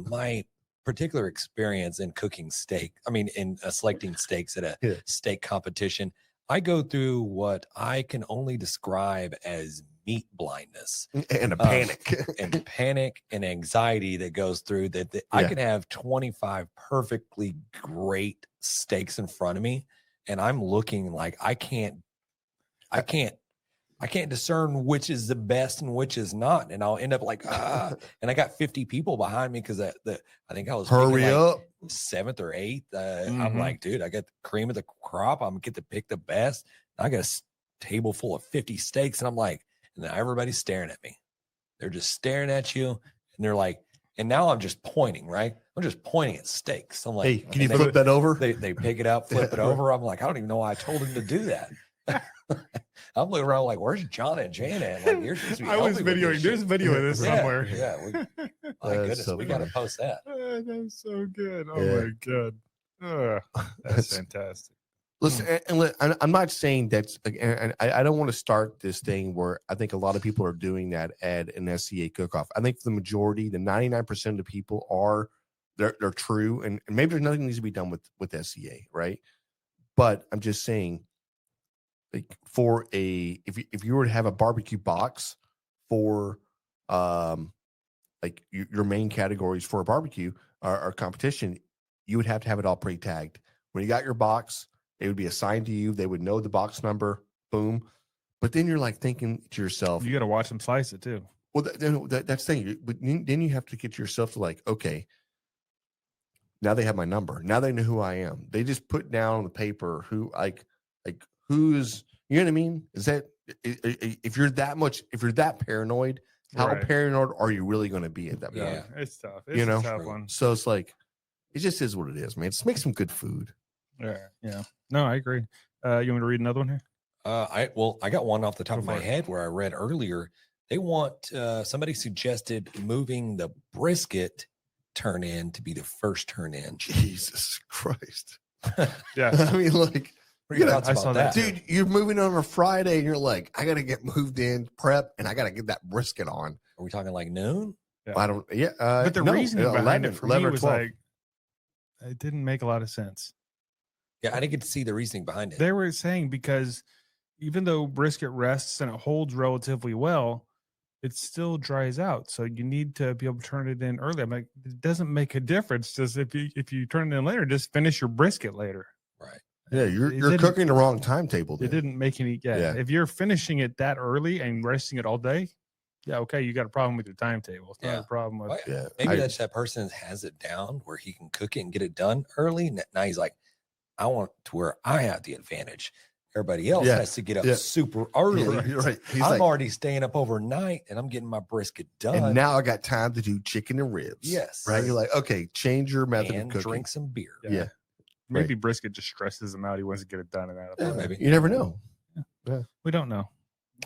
Speaker 2: my particular experience in cooking steak? I mean, in selecting steaks at a steak competition. I go through what I can only describe as meat blindness
Speaker 1: and a panic.
Speaker 2: and panic and anxiety that goes through that. I could have 25 perfectly great steaks in front of me, and I'm looking like I can't discern which is the best and which is not, and I'll end up like and I got 50 people behind me because I think I was
Speaker 1: Hurry
Speaker 2: like
Speaker 1: up.
Speaker 2: 7th or 8th. I'm
Speaker 3: Mhm.
Speaker 2: like, dude, I got the cream of the crop. I'm gonna get to pick the best. I got a table full of 50 steaks, and I'm like, and now everybody's staring at me. They're just staring at you, and they're like, and now I'm just pointing, right? I'm just pointing at steaks. I'm like,
Speaker 1: Hey, can you
Speaker 2: and
Speaker 1: flip that over?
Speaker 2: they pick it up, flip it over. I'm like, I don't even know why I told him to do that. I'm looking around like, where's John and Jane at? Like, you're supposed to be
Speaker 3: I was
Speaker 2: helping with
Speaker 3: videoing.
Speaker 2: this
Speaker 3: There's
Speaker 2: shit.
Speaker 3: video of this
Speaker 2: Yeah,
Speaker 3: somewhere.
Speaker 2: Yeah, my
Speaker 1: That's
Speaker 2: goodness,
Speaker 1: so
Speaker 2: we got to
Speaker 1: funny.
Speaker 2: post that.
Speaker 3: That's so good. Oh
Speaker 1: Yeah.
Speaker 3: my god. That's fantastic.
Speaker 1: Listen, I'm not saying that's, and I don't want to start this thing where I think a lot of people are doing that at an SCA cook-off. I think the majority, the 99% of the people they're true, and maybe there's nothing needs to be done with SCA, right? But I'm just saying, like, for if you were to have a barbecue box for like your main categories for a barbecue or competition, you would have to have it all pre-tagged. When you got your box, it would be assigned to you. They would know the box number. Boom. But then you're like thinking to yourself,
Speaker 3: You got to watch them slice it too.
Speaker 1: well, that's the thing. But then you have to get yourself to like, okay, now they have my number. Now they know who I am. They just put down on the paper who like who's, you know what I mean? Is that if you're that paranoid, how
Speaker 3: Right.
Speaker 1: paranoid are you really going to be at that point?
Speaker 2: Yeah.
Speaker 3: It's tough. It's
Speaker 1: You know?
Speaker 3: a tough
Speaker 2: True.
Speaker 3: one.
Speaker 1: So it's like, it just is what it is, man. Just make some good food.
Speaker 3: Yeah. No, I agree. You want me to read another one here?
Speaker 2: I got one off the top
Speaker 3: Go
Speaker 2: of my
Speaker 3: for it.
Speaker 2: head where I read earlier. They want somebody suggested moving the brisket turn in to be the first turn in.
Speaker 1: Jesus Christ.
Speaker 3: Yeah.
Speaker 1: I mean, like,
Speaker 2: What are your
Speaker 1: Yeah,
Speaker 2: thoughts
Speaker 3: I
Speaker 2: about
Speaker 3: saw
Speaker 2: that?
Speaker 3: that.
Speaker 1: dude, you're moving on a Friday and you're like, I got to get moved in, prep, and I got to get that brisket on.
Speaker 2: Are we talking like noon?
Speaker 3: Yeah.
Speaker 1: I don't, yeah.
Speaker 3: But the
Speaker 1: no,
Speaker 3: reasoning behind
Speaker 1: 11,
Speaker 3: it for
Speaker 1: 11
Speaker 3: me
Speaker 1: or
Speaker 3: was
Speaker 1: 12.
Speaker 3: like, it didn't make a lot of sense.
Speaker 2: Yeah, I didn't get to see the reasoning behind it.
Speaker 3: They were saying because even though brisket rests and it holds relatively well, it still dries out. So you need to be able to turn it in early. I'm like, it doesn't make a difference. Just if you turn it in later, just finish your brisket later.
Speaker 2: Right.
Speaker 1: Yeah,
Speaker 3: It
Speaker 1: you're
Speaker 3: didn't-
Speaker 1: cooking the wrong timetable.
Speaker 3: It
Speaker 1: Then.
Speaker 3: didn't make any. Yeah.
Speaker 1: Yeah.
Speaker 3: If you're finishing it that early and resting it all day, yeah, okay, you got a problem with your timetable. It's not
Speaker 2: Yeah.
Speaker 3: a problem with.
Speaker 2: Well,
Speaker 1: Yeah,
Speaker 2: Maybe
Speaker 1: I-
Speaker 2: that's that person that has it down where he can cook it and get it done early. Now he's like, I want to where I have the advantage. Everybody else
Speaker 1: Yeah,
Speaker 2: has to get up
Speaker 1: yeah.
Speaker 2: super early.
Speaker 1: You're right. He's
Speaker 2: I'm
Speaker 1: like,
Speaker 2: already staying up overnight and I'm getting my brisket done.
Speaker 1: and now I got time to do chicken and ribs.
Speaker 2: Yes.
Speaker 1: Right. You're like, okay, change your method
Speaker 2: and
Speaker 1: of cooking.
Speaker 2: drink some beer.
Speaker 1: Yeah.
Speaker 3: Maybe brisket just stresses him out. He wants to get it done and out.
Speaker 2: Yeah, maybe.
Speaker 1: You never know.
Speaker 3: We don't know.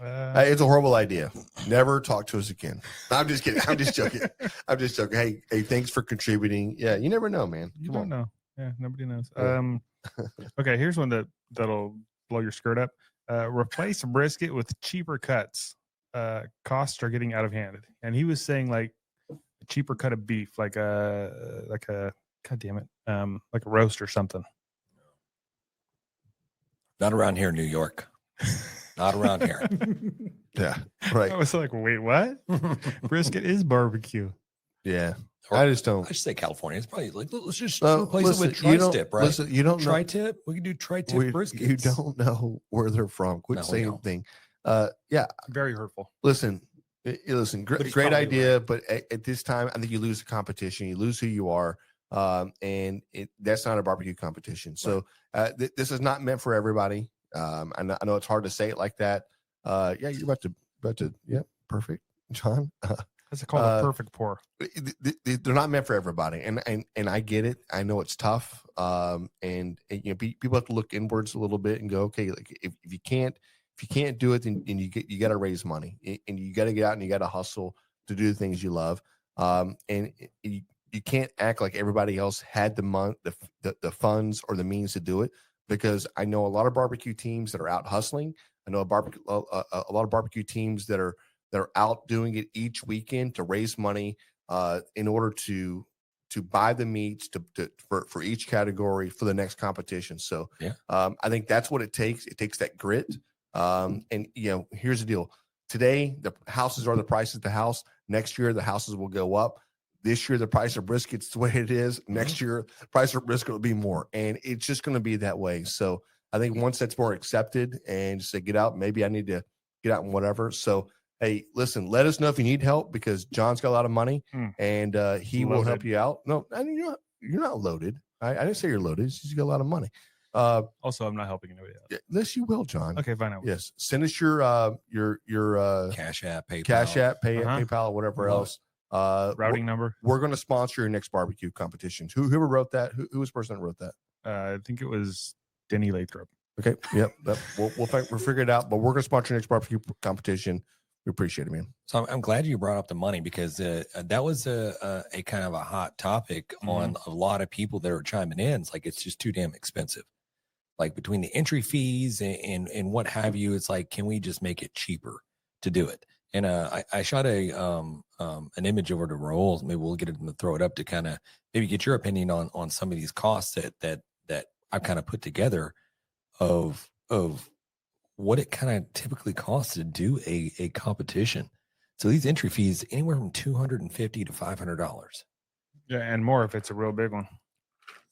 Speaker 1: It's a horrible idea. Never talk to us again. I'm just kidding. I'm just joking. I'm just joking. Hey, thanks for contributing. Yeah, you never know, man.
Speaker 3: You
Speaker 1: Come
Speaker 3: don't
Speaker 1: on.
Speaker 3: know. Yeah, nobody knows.
Speaker 1: Yeah.
Speaker 3: Okay, here's one that'll blow your skirt up. Replace brisket with cheaper cuts. Costs are getting out of hand. And he was saying like a cheaper cut of beef, like a god damn it, like a roast or something.
Speaker 2: Not around here in New York. Not around here.
Speaker 1: Yeah, right.
Speaker 3: I was like, wait, what? Brisket is barbecue.
Speaker 1: Yeah,
Speaker 2: Or
Speaker 1: I just don't.
Speaker 2: I should say California. It's probably like let's just
Speaker 1: Well,
Speaker 2: replace
Speaker 1: listen,
Speaker 2: it with
Speaker 1: you don't-
Speaker 2: tri-tip, right?
Speaker 1: Listen, you don't know.
Speaker 2: Tri-tip. We can do tri-tip briskets.
Speaker 1: You don't know where they're from. Quit
Speaker 2: No, we
Speaker 1: saying
Speaker 2: don't.
Speaker 1: anything. Yeah,
Speaker 3: Very hurtful.
Speaker 1: listen,
Speaker 2: But
Speaker 1: great
Speaker 2: he's probably
Speaker 1: idea, but at this time, I think you lose the competition. You lose who you are, and that's not a barbecue competition. So this is not meant for everybody. I know it's hard to say it like that. Yeah, you're about to. Yeah, perfect, John.
Speaker 3: That's called a perfect pour.
Speaker 1: They're not meant for everybody, and I get it. I know it's tough. And you know, people have to look inwards a little bit and go, okay, like if you can't do it, then you got to raise money, and you got to get out and you got to hustle to do the things you love. And you can't act like everybody else had the funds or the means to do it, because I know a lot of barbecue teams that are out hustling. I know a lot of barbecue teams that are out doing it each weekend to raise money in order to buy the meats for each category for the next competition. So I think that's what it takes. It takes that grit. And you know, here's the deal. Today, the houses are the price of the house. Next year, the houses will go up. This year, the price of brisket's the way it is. Next year, the price of brisket will be more. And it's just going to be that way. So I think once that's more accepted and just say, get out, maybe I need to get out and whatever. So, hey, listen, let us know if you need help, because John's got a lot of money and he will help you out. No, I mean, you're not loaded. I didn't say you're loaded. You got a lot of money.
Speaker 3: Also, I'm not helping anybody else.
Speaker 1: Yes, you will, John.
Speaker 3: Okay, fine.
Speaker 1: Yes. Send us your
Speaker 2: Cash App, PayPal,
Speaker 1: PayPal, whatever else.
Speaker 3: Routing number.
Speaker 1: We're going to sponsor your next barbecue competitions. Whoever wrote that? Who was the person that wrote that?
Speaker 3: I think it was Denny Lathrop.
Speaker 1: Okay. Yep. We'll figure it out. But we're going to sponsor your next barbecue competition. We appreciate it, man.
Speaker 2: So I'm glad you brought up the money, because that was a kind of a hot topic on a lot of people that are chiming in. It's like, it's just too damn expensive. Like between the entry fees and what have you, it's like, can we just make it cheaper to do it? And I shot an image over to Raul. Maybe we'll get him to throw it up to kind of maybe get your opinion on some of these costs that I've kind of put together of what it kind of typically costs to do a competition. So these entry fees anywhere from $250 to $500.
Speaker 3: Yeah, and more if it's a real big one.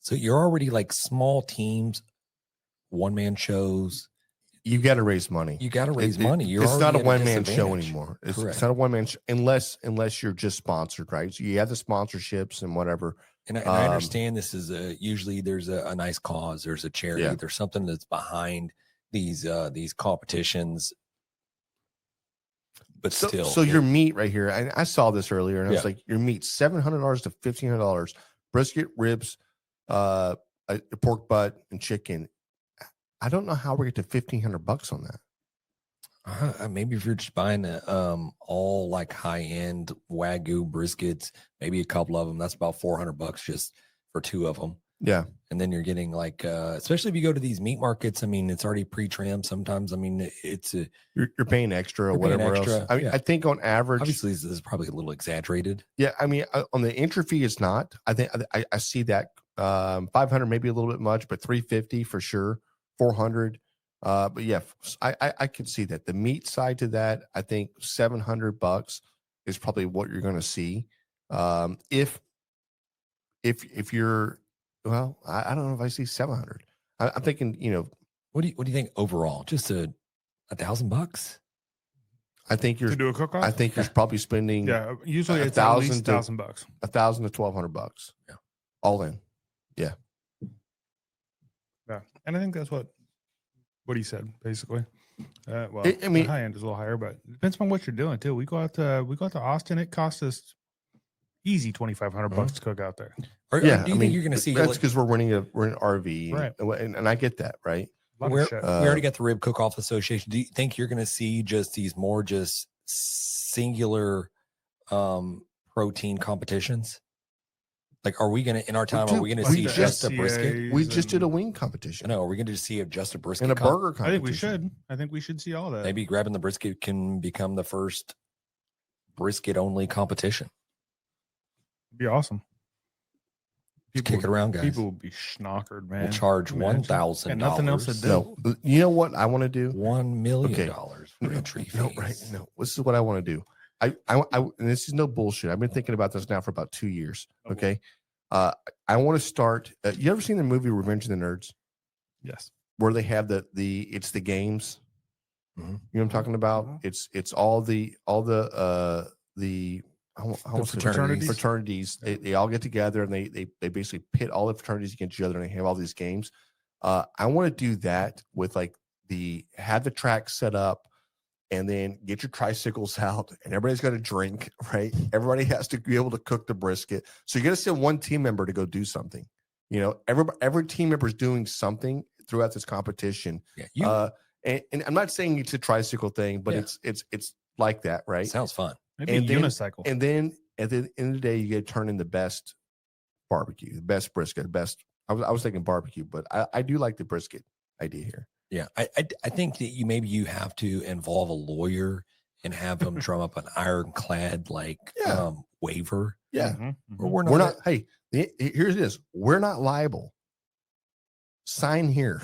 Speaker 1: So
Speaker 2: you're already like small teams, one-man shows.
Speaker 1: You got to raise money.
Speaker 2: You got to raise money.
Speaker 1: It's not a one-man show anymore. It's not a one-man show unless you're just sponsored, right? So you have the sponsorships and whatever.
Speaker 2: And I understand this is usually there's a nice cause, there's a charity, there's something that's behind these competitions. But
Speaker 1: so your meat right here, I saw this earlier, and I was like, your meat $700 to $1,500, brisket, ribs, a pork butt, and chicken. I don't know how we get to $1,500 on that.
Speaker 2: Maybe if you're just buying all like high end Wagyu briskets, maybe a couple of them, that's about $400 just for two of them.
Speaker 1: Yeah.
Speaker 2: And then you're getting like, especially if you go to these meat markets, I mean, it's already pre-trimmed sometimes. I mean,
Speaker 1: you're paying extra or whatever else. I mean, I think on average,
Speaker 2: obviously this is probably a little exaggerated.
Speaker 1: Yeah. I mean, on the entry fee, it's not. I think I see that 500, maybe a little bit much, but 350 for sure. 400. But yeah, I can see that. The meat side to that, I think $700 is probably what you're going to see. If you're, well, I don't know if I see 700. I'm thinking, you know,
Speaker 2: what do you think overall? Just $1,000?
Speaker 1: I think you're
Speaker 3: to do a cook-off.
Speaker 1: I think you're probably spending
Speaker 3: usually it's at least $1,000,
Speaker 1: $1,000 to $1,200.
Speaker 2: Yeah,
Speaker 1: all in. Yeah.
Speaker 3: Yeah, and I think that's what he said basically. Well,
Speaker 1: I mean,
Speaker 3: the high end is a little higher, but it depends on what you're doing too. We go out to Austin. It costs us easy $2,500 to cook out there.
Speaker 2: Do you think you're going to see?
Speaker 1: That's because we're an RV,
Speaker 3: right?
Speaker 1: And I get that, right?
Speaker 2: We already got the Rib Cook-Off Association. Do you think you're going to see just these more just singular protein competitions? Like, are we going to, in our time, are we going to see just a brisket?
Speaker 1: We just did a wing competition.
Speaker 2: No, are we going to see just a brisket
Speaker 1: and a burger competition?
Speaker 3: I think we should. I think we should see all that.
Speaker 2: Maybe grabbing the brisket can become the first brisket only competition.
Speaker 3: It'd be awesome. People,
Speaker 2: kick it around, guys.
Speaker 3: People will be schnockered, man.
Speaker 2: We'll charge
Speaker 3: Imagine.
Speaker 2: $1,000.
Speaker 3: And nothing else to do.
Speaker 1: No, you know what I want to do?
Speaker 2: $1 million
Speaker 1: Okay.
Speaker 2: for entry fees.
Speaker 1: No, right? No, this is what I want to do. I and this is no bullshit. I've been thinking about this now for about 2 years. Okay, I want to start. You ever seen the movie Revenge of the Nerds,
Speaker 3: Yes.
Speaker 1: where they have the it's the games?
Speaker 2: Mhm.
Speaker 1: You know what I'm talking about?
Speaker 3: Mhm.
Speaker 1: It's all the I won't say fraternities. They all get together and they basically pit all the fraternities against each other and they have all these games. I want to do that with like have the track set up and then get your tricycles out and everybody's got to drink, right? Everybody has to be able to cook the brisket. So you're going to send one team member to go do something. You know, every team member is doing something throughout this competition.
Speaker 2: Yeah,
Speaker 1: and I'm not saying it's a tricycle thing, but it's like that, right?
Speaker 2: sounds fun.
Speaker 3: Maybe
Speaker 1: And
Speaker 3: a
Speaker 1: then-
Speaker 3: unicycle.
Speaker 1: And then at the end of the day, you get to turn in the best barbecue, the best brisket, the best. I was thinking barbecue, but I do like the brisket idea here.
Speaker 2: Yeah, I think that you have to involve a lawyer and have them drum up an ironclad waiver.
Speaker 1: Yeah,
Speaker 3: Mhm,
Speaker 2: Or
Speaker 3: mhm.
Speaker 2: we're not.
Speaker 1: Hey, here's this. We're not liable. Sign here.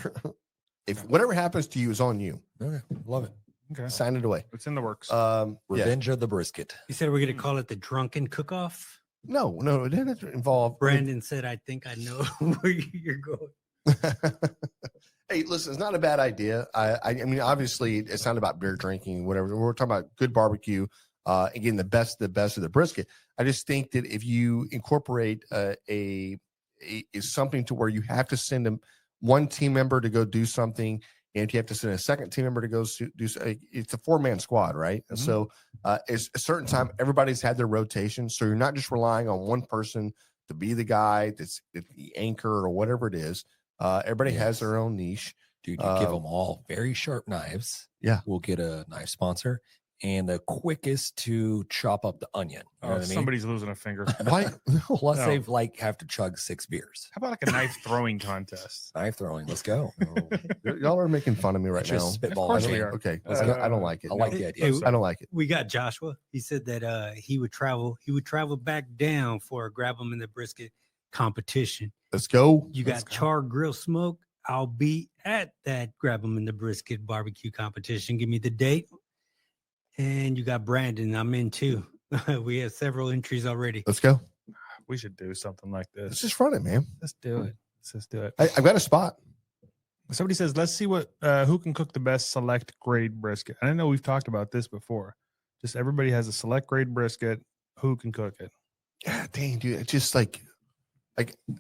Speaker 1: If whatever happens to you is on you,
Speaker 2: Okay, love it.
Speaker 3: Okay.
Speaker 1: sign it away.
Speaker 3: It's in the works.
Speaker 1: Yeah.
Speaker 2: Revenge of the brisket.
Speaker 4: You said we're gonna call it the drunken cook-off.
Speaker 1: No, it doesn't involve
Speaker 4: Brandon said, "I think I know where you're going."
Speaker 1: Hey, listen, it's not a bad idea. I mean, obviously, it's not about beer drinking, whatever. We're talking about good barbecue. Again, the best of the brisket. I just think that if you incorporate is something to where you have to send them one team member to go do something, and if you have to send a second team member to go do, it's a 4-man squad, right?
Speaker 3: Mhm.
Speaker 1: So, it's a certain time everybody's had their rotation, so you're not just relying on one person to be the guy that's the anchor or whatever it is. Everybody has their own niche.
Speaker 2: Dude, you give them all very sharp knives.
Speaker 1: Yeah.
Speaker 2: We'll get a knife sponsor and the quickest to chop up the onion. You know what I mean?
Speaker 3: Somebody's losing a finger.
Speaker 1: Why?
Speaker 2: Plus,
Speaker 3: No.
Speaker 2: they've have to chug 6 beers.
Speaker 3: How about like a knife throwing contest?
Speaker 2: Knife throwing. Let's go.
Speaker 1: Y'all are making fun of me right
Speaker 2: It's
Speaker 1: now.
Speaker 2: just spitball.
Speaker 3: course
Speaker 1: I
Speaker 3: we
Speaker 1: don't-
Speaker 3: are.
Speaker 1: Okay, I don't like it.
Speaker 2: I like the idea.
Speaker 4: Hey,
Speaker 1: I don't like it.
Speaker 4: We got Joshua. He said that he would travel back down for a grab 'em in the brisket competition.
Speaker 1: Let's go.
Speaker 4: You
Speaker 1: Let's
Speaker 4: got
Speaker 1: go.
Speaker 4: Char Grill Smoke. I'll be at that grab 'em in the brisket barbecue competition. Give me the date. And you got Brandon. I'm in too. We have several entries already.
Speaker 1: Let's go.
Speaker 3: We should do something like
Speaker 1: Let's
Speaker 3: this.
Speaker 1: just run it, man.
Speaker 3: Let's do it. Let's just do it.
Speaker 1: I've got a spot.
Speaker 3: Somebody says, let's see who can cook the best select grade brisket. I know we've talked about this before. Just everybody has a select grade brisket. Who can cook it?
Speaker 1: Yeah, dang, dude. It's just like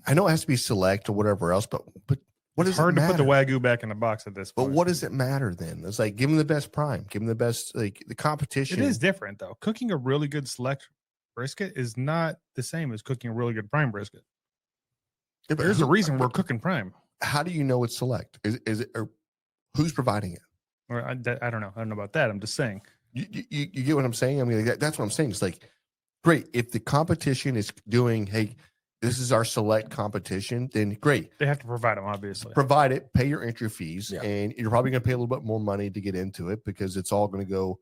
Speaker 1: I know it has to be select or whatever else, but what
Speaker 3: It's
Speaker 1: does
Speaker 3: hard
Speaker 1: it
Speaker 3: to put the
Speaker 1: matter?
Speaker 3: Wagyu back in the box at this
Speaker 1: But
Speaker 3: point.
Speaker 1: what does it matter then? It's like give them the best prime, give them the best the competition.
Speaker 3: It is different though. Cooking a really good select brisket is not the same as cooking a really good prime brisket.
Speaker 1: Yeah, but
Speaker 3: There's a reason we're cooking prime.
Speaker 1: How do you know it's select? Is it or who's providing it?
Speaker 3: Or I don't know. I don't know about that. I'm just saying.
Speaker 1: You get what I'm saying? I mean, that's what I'm saying. It's like, great. If the competition is doing, hey, this is our select competition, then great.
Speaker 3: They have to provide them, obviously.
Speaker 1: Provide it, pay your entry fees,
Speaker 2: Yeah.
Speaker 1: and you're probably going to pay a little bit more money to get into it because it's all going to go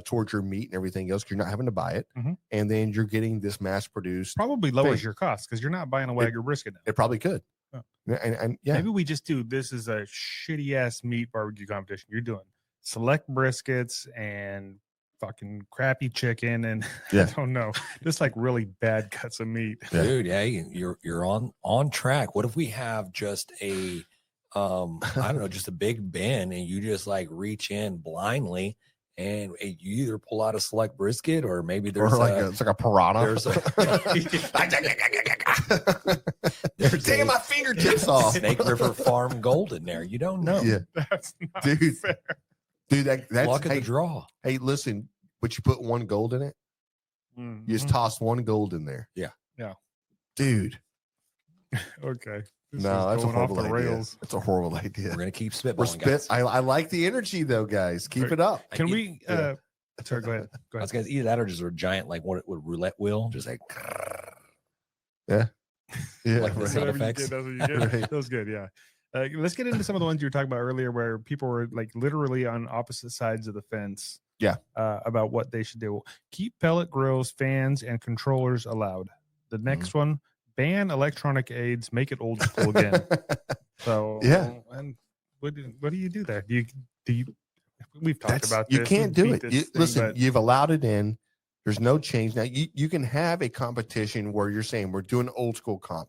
Speaker 1: towards your meat and everything else. 'Cause you're not having to buy it.
Speaker 3: Mhm.
Speaker 1: And then you're getting this mass produced.
Speaker 3: Probably lowers
Speaker 1: Thing.
Speaker 3: your costs because you're not buying a Wagyu brisket now.
Speaker 1: It probably could.
Speaker 3: Oh.
Speaker 1: And yeah,
Speaker 3: Maybe we just do this is a shitty ass meat barbecue competition. You're doing select briskets and fucking crappy chicken and
Speaker 1: Yeah.
Speaker 3: I don't know, just like really bad cuts of meat.
Speaker 1: Yeah.
Speaker 2: Dude, yeah, you're on track. What if we have just a I don't know, just a big bin and you just like reach in blindly and you either pull out a select brisket or maybe there's
Speaker 1: or it's like a piranha.
Speaker 2: there's
Speaker 1: They're taking my fingertips off.
Speaker 2: Snake River Farm gold in there. You don't know.
Speaker 1: Yeah,
Speaker 3: That's not
Speaker 1: Dude,
Speaker 3: fair.
Speaker 1: dude, that's
Speaker 2: Luck of
Speaker 1: hey,
Speaker 2: the draw.
Speaker 1: hey, listen, but you put one gold in it. You just
Speaker 3: Mhm.
Speaker 1: toss one gold in there.
Speaker 2: Yeah.
Speaker 3: Yeah.
Speaker 1: Dude.
Speaker 3: Okay. This
Speaker 1: No,
Speaker 3: is
Speaker 1: that's a
Speaker 3: going off
Speaker 1: horrible
Speaker 3: the
Speaker 1: idea.
Speaker 3: rails.
Speaker 1: That's a horrible idea.
Speaker 2: We're gonna keep
Speaker 1: We're
Speaker 2: spitballing.
Speaker 1: spit.
Speaker 2: guys.
Speaker 1: I like the energy though, guys. Keep
Speaker 3: Right.
Speaker 1: it up.
Speaker 3: Can
Speaker 2: I-
Speaker 3: we
Speaker 1: yeah.
Speaker 3: sorry, go ahead. Go
Speaker 2: I was
Speaker 3: ahead.
Speaker 2: gonna either that or just a giant like what would roulette wheel, just like
Speaker 1: Yeah.
Speaker 2: Like the
Speaker 1: right.
Speaker 2: sound
Speaker 3: Whatever you
Speaker 2: effects.
Speaker 3: get, that's what you get.
Speaker 1: Right.
Speaker 3: That was good. Yeah. Let's get into some of the ones you were talking about earlier where people were like literally on opposite sides of the fence.
Speaker 1: Yeah.
Speaker 3: About what they should do. Keep pellet grills, fans, and controllers allowed. The next one, ban electronic aids, make it old school again. So
Speaker 1: Yeah.
Speaker 3: and what do you do there? Do you we've talked about
Speaker 1: you
Speaker 3: this.
Speaker 1: can't
Speaker 3: We
Speaker 1: do
Speaker 3: beat
Speaker 1: it.
Speaker 3: this thing,
Speaker 1: Listen,
Speaker 3: but
Speaker 1: you've allowed it in. There's no change now. You can have a competition where you're saying we're doing old school comp,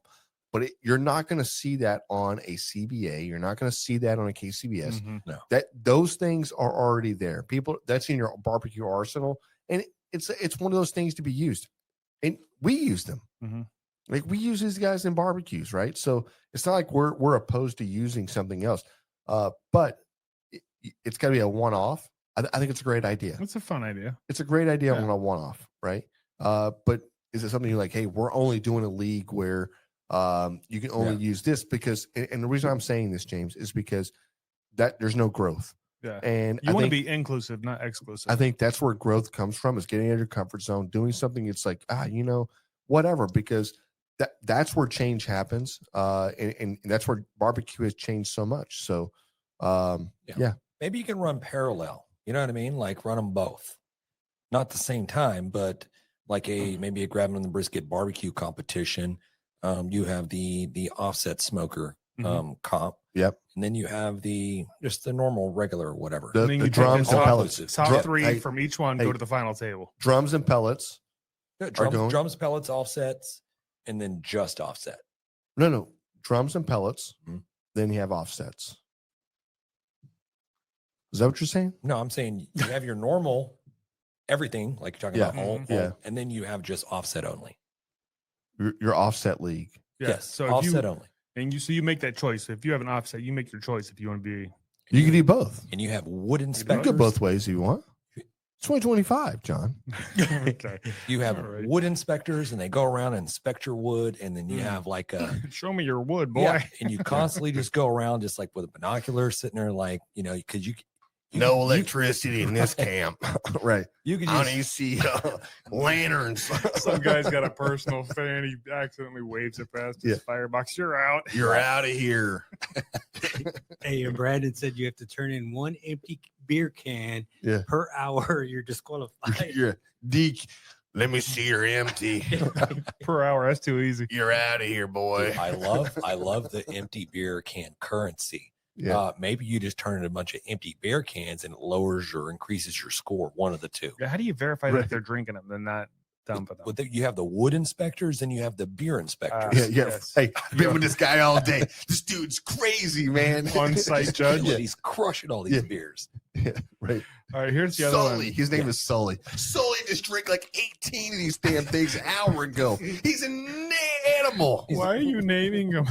Speaker 1: but you're not going to see that on a CBA. You're not going to see that on a KCBS.
Speaker 3: Mhm.
Speaker 2: No.
Speaker 1: That those things are already there. People, that's in your barbecue arsenal, and it's one of those things to be used, and we use them.
Speaker 3: Mhm.
Speaker 1: Like we use these guys in barbecues, right? So it's not like we're opposed to using something else, but it's got to be a one-off. I think it's a great idea.
Speaker 3: It's a fun idea.
Speaker 1: It's a great idea
Speaker 3: Yeah.
Speaker 1: on a one-off, right? But is it something you're like, hey, we're only doing a league where you can only use this because, and the reason I'm saying this, James, is because that there's no growth.
Speaker 3: Yeah.
Speaker 1: And
Speaker 3: You want to be inclusive, not exclusive.
Speaker 1: I think that's where growth comes from, is getting out of your comfort zone, doing something. It's like, whatever, because that's where change happens. And that's where barbecue has changed so much. So
Speaker 2: Maybe you can run parallel. You know what I mean? Like run them both, not at the same time, but like maybe a grabbing on the brisket barbecue competition. You have the offset smoker comp.
Speaker 1: Yep.
Speaker 2: And then you have just the normal regular whatever.
Speaker 1: The
Speaker 3: And then you take
Speaker 1: drums
Speaker 3: the
Speaker 1: and
Speaker 3: top-
Speaker 1: pellets.
Speaker 3: Top three
Speaker 1: Hey,
Speaker 3: from each one go to the final table.
Speaker 1: drums and pellets.
Speaker 2: Yeah,
Speaker 1: going-
Speaker 2: drums, pellets, offsets, and then just offset.
Speaker 1: No, drums and pellets.
Speaker 2: Mhm.
Speaker 1: Then you have offsets. Is that what you're saying?
Speaker 2: No, I'm saying you have your normal everything, like you're talking
Speaker 1: Yeah.
Speaker 2: about all,
Speaker 1: Yeah.
Speaker 2: and then you have just offset only.
Speaker 1: Your offset league.
Speaker 3: Yeah.
Speaker 2: Yes.
Speaker 3: So if
Speaker 2: offset
Speaker 3: you
Speaker 2: only.
Speaker 3: you make that choice. If you have an offset, you make your choice. If you want to be
Speaker 1: You can do both.
Speaker 2: And you have wood
Speaker 1: You
Speaker 2: inspectors.
Speaker 1: can go both ways if you want. It's 2025, John.
Speaker 3: okay.
Speaker 2: You have
Speaker 3: All right.
Speaker 2: wood inspectors, and they go around and inspect your wood, and then you
Speaker 3: Mm.
Speaker 2: have like a
Speaker 3: Show me your wood, boy.
Speaker 2: yeah, and you constantly just go around just like with a binocular, sitting there, like because you
Speaker 1: No
Speaker 2: you-
Speaker 1: electricity in this camp. Right.
Speaker 2: You can
Speaker 1: I don't
Speaker 2: just
Speaker 1: even see lanterns.
Speaker 3: Some guy's got a personal fan. He accidentally waves it past his firebox. You're out.
Speaker 1: You're out of here.
Speaker 4: Hey, and Brandon said you have to turn in one empty beer can per hour. You're disqualified.
Speaker 1: You're Deke. Let me see your empty.
Speaker 3: Per hour. That's too easy.
Speaker 1: You're out of here, boy.
Speaker 2: I love the empty beer can currency.
Speaker 1: Yeah.
Speaker 2: Maybe you just turn in a bunch of empty beer cans and it lowers or increases your score. One of the two.
Speaker 3: Yeah, how do you verify that they're drinking them? They're not dumping them.
Speaker 2: You have the wood inspectors, and you have the beer inspectors.
Speaker 1: Yeah.
Speaker 3: Yes.
Speaker 1: Hey, I've been with this guy all day. This dude's crazy, man.
Speaker 3: On-site judge.
Speaker 2: He's crushing all these beers.
Speaker 1: Yeah, right.
Speaker 3: All right, here's the other
Speaker 1: Sully.
Speaker 3: one.
Speaker 1: His name is Sully. Sully just drank like 18 of these damn things an hour ago. He's an animal.
Speaker 3: Why are you naming them?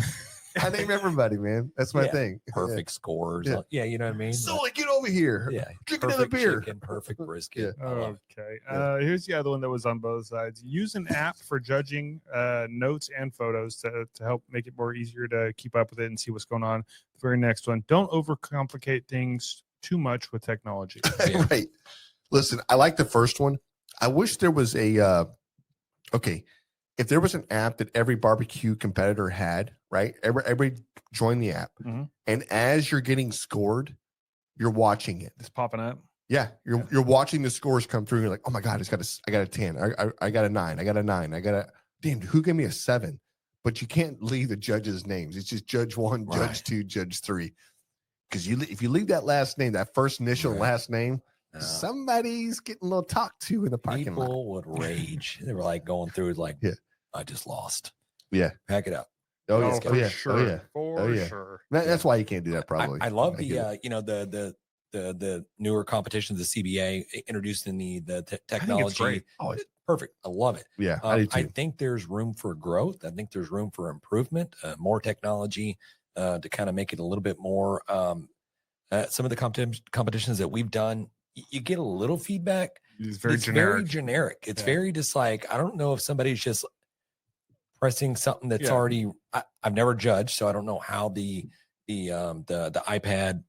Speaker 1: I name everybody, man. That's my
Speaker 2: Yeah.
Speaker 1: thing.
Speaker 2: Perfect scores.
Speaker 1: Yeah.
Speaker 2: Yeah, you know what I mean?
Speaker 1: Sully, get over here.
Speaker 2: Yeah.
Speaker 1: Drink another
Speaker 2: Perfect
Speaker 1: beer.
Speaker 2: chicken, perfect brisket.
Speaker 1: Yeah.
Speaker 2: I love it.
Speaker 3: Okay. Here's the other one that was on both sides. Use an app for judging notes and photos to help make it more easier to keep up with it and see what's going on. The very next one. Don't overcomplicate things too much with technology.
Speaker 2: Yeah.
Speaker 1: Right. Listen, I like the first one. I wish there was if there was an app that every barbecue competitor had, right? Everybody join the app.
Speaker 3: Mhm.
Speaker 1: And as you're getting scored, you're watching it.
Speaker 3: It's popping up.
Speaker 1: Yeah. You're watching the scores come through. You're like, oh my God, I got a 10. I got a 9. I got a 9. I got a damn, who gave me a 7? But you can't leave the judges' names. It's just judge 1,
Speaker 2: Right.
Speaker 1: judge 2, judge 3. Because if you leave that last name, that first initial
Speaker 2: Right.
Speaker 1: last name,
Speaker 2: Uh,
Speaker 1: somebody's getting a little talked to in the parking lot.
Speaker 2: people would rage. They were like going through it like,
Speaker 1: Yeah.
Speaker 2: I just lost.
Speaker 1: Yeah.
Speaker 2: Pack it up.
Speaker 1: Oh, yeah.
Speaker 3: for
Speaker 1: Oh, yeah.
Speaker 3: sure.
Speaker 1: Oh, yeah.
Speaker 3: For
Speaker 1: Oh, yeah.
Speaker 3: sure.
Speaker 1: That's why you can't do that, probably.
Speaker 2: I love
Speaker 1: get
Speaker 2: the newer competitions, the CBA introducing the
Speaker 3: I think it's
Speaker 2: technology.
Speaker 3: great.
Speaker 1: Oh, it's-
Speaker 2: Perfect. I love it.
Speaker 1: yeah. I do
Speaker 2: I
Speaker 1: too.
Speaker 2: think there's room for growth. I think there's room for improvement, more technology to kind of make it a little bit more. Some of the competitions that we've done, you get a little feedback.
Speaker 3: It's very
Speaker 2: It's
Speaker 3: generic.
Speaker 2: very generic. It's
Speaker 3: Yeah.
Speaker 2: very just like, I don't know if somebody's just pressing something that's
Speaker 3: Yeah.
Speaker 2: already. I've never judged, so I don't know how the iPad,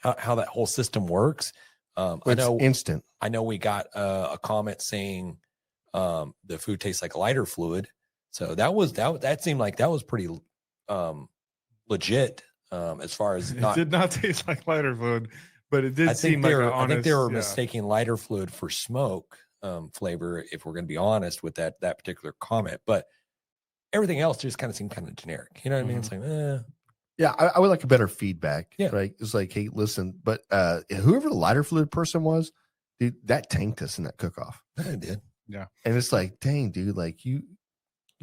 Speaker 2: how that whole system works. I
Speaker 1: It's
Speaker 2: know
Speaker 1: instant.
Speaker 2: I know we got a comment saying the food tastes like lighter fluid. So that seemed like that was pretty legit as far as
Speaker 3: It
Speaker 2: not.
Speaker 3: did not taste like lighter fluid, but it did
Speaker 2: I
Speaker 3: seem
Speaker 2: think
Speaker 3: like
Speaker 2: they
Speaker 3: an
Speaker 2: were. I think they
Speaker 3: honest-
Speaker 2: were
Speaker 3: yeah.
Speaker 2: mistaking lighter fluid for smoke flavor. If we're going to be honest with that particular comment, but everything else just kind of seemed kind of generic. You know what I mean? It's like,
Speaker 1: Yeah, I would like a better feedback.
Speaker 2: Yeah.
Speaker 1: Right. It's like, hey, listen, but whoever the lighter fluid person was, dude, that tanked us in that cook-off.
Speaker 2: I did.
Speaker 3: Yeah.
Speaker 1: And it's like, dang, dude, like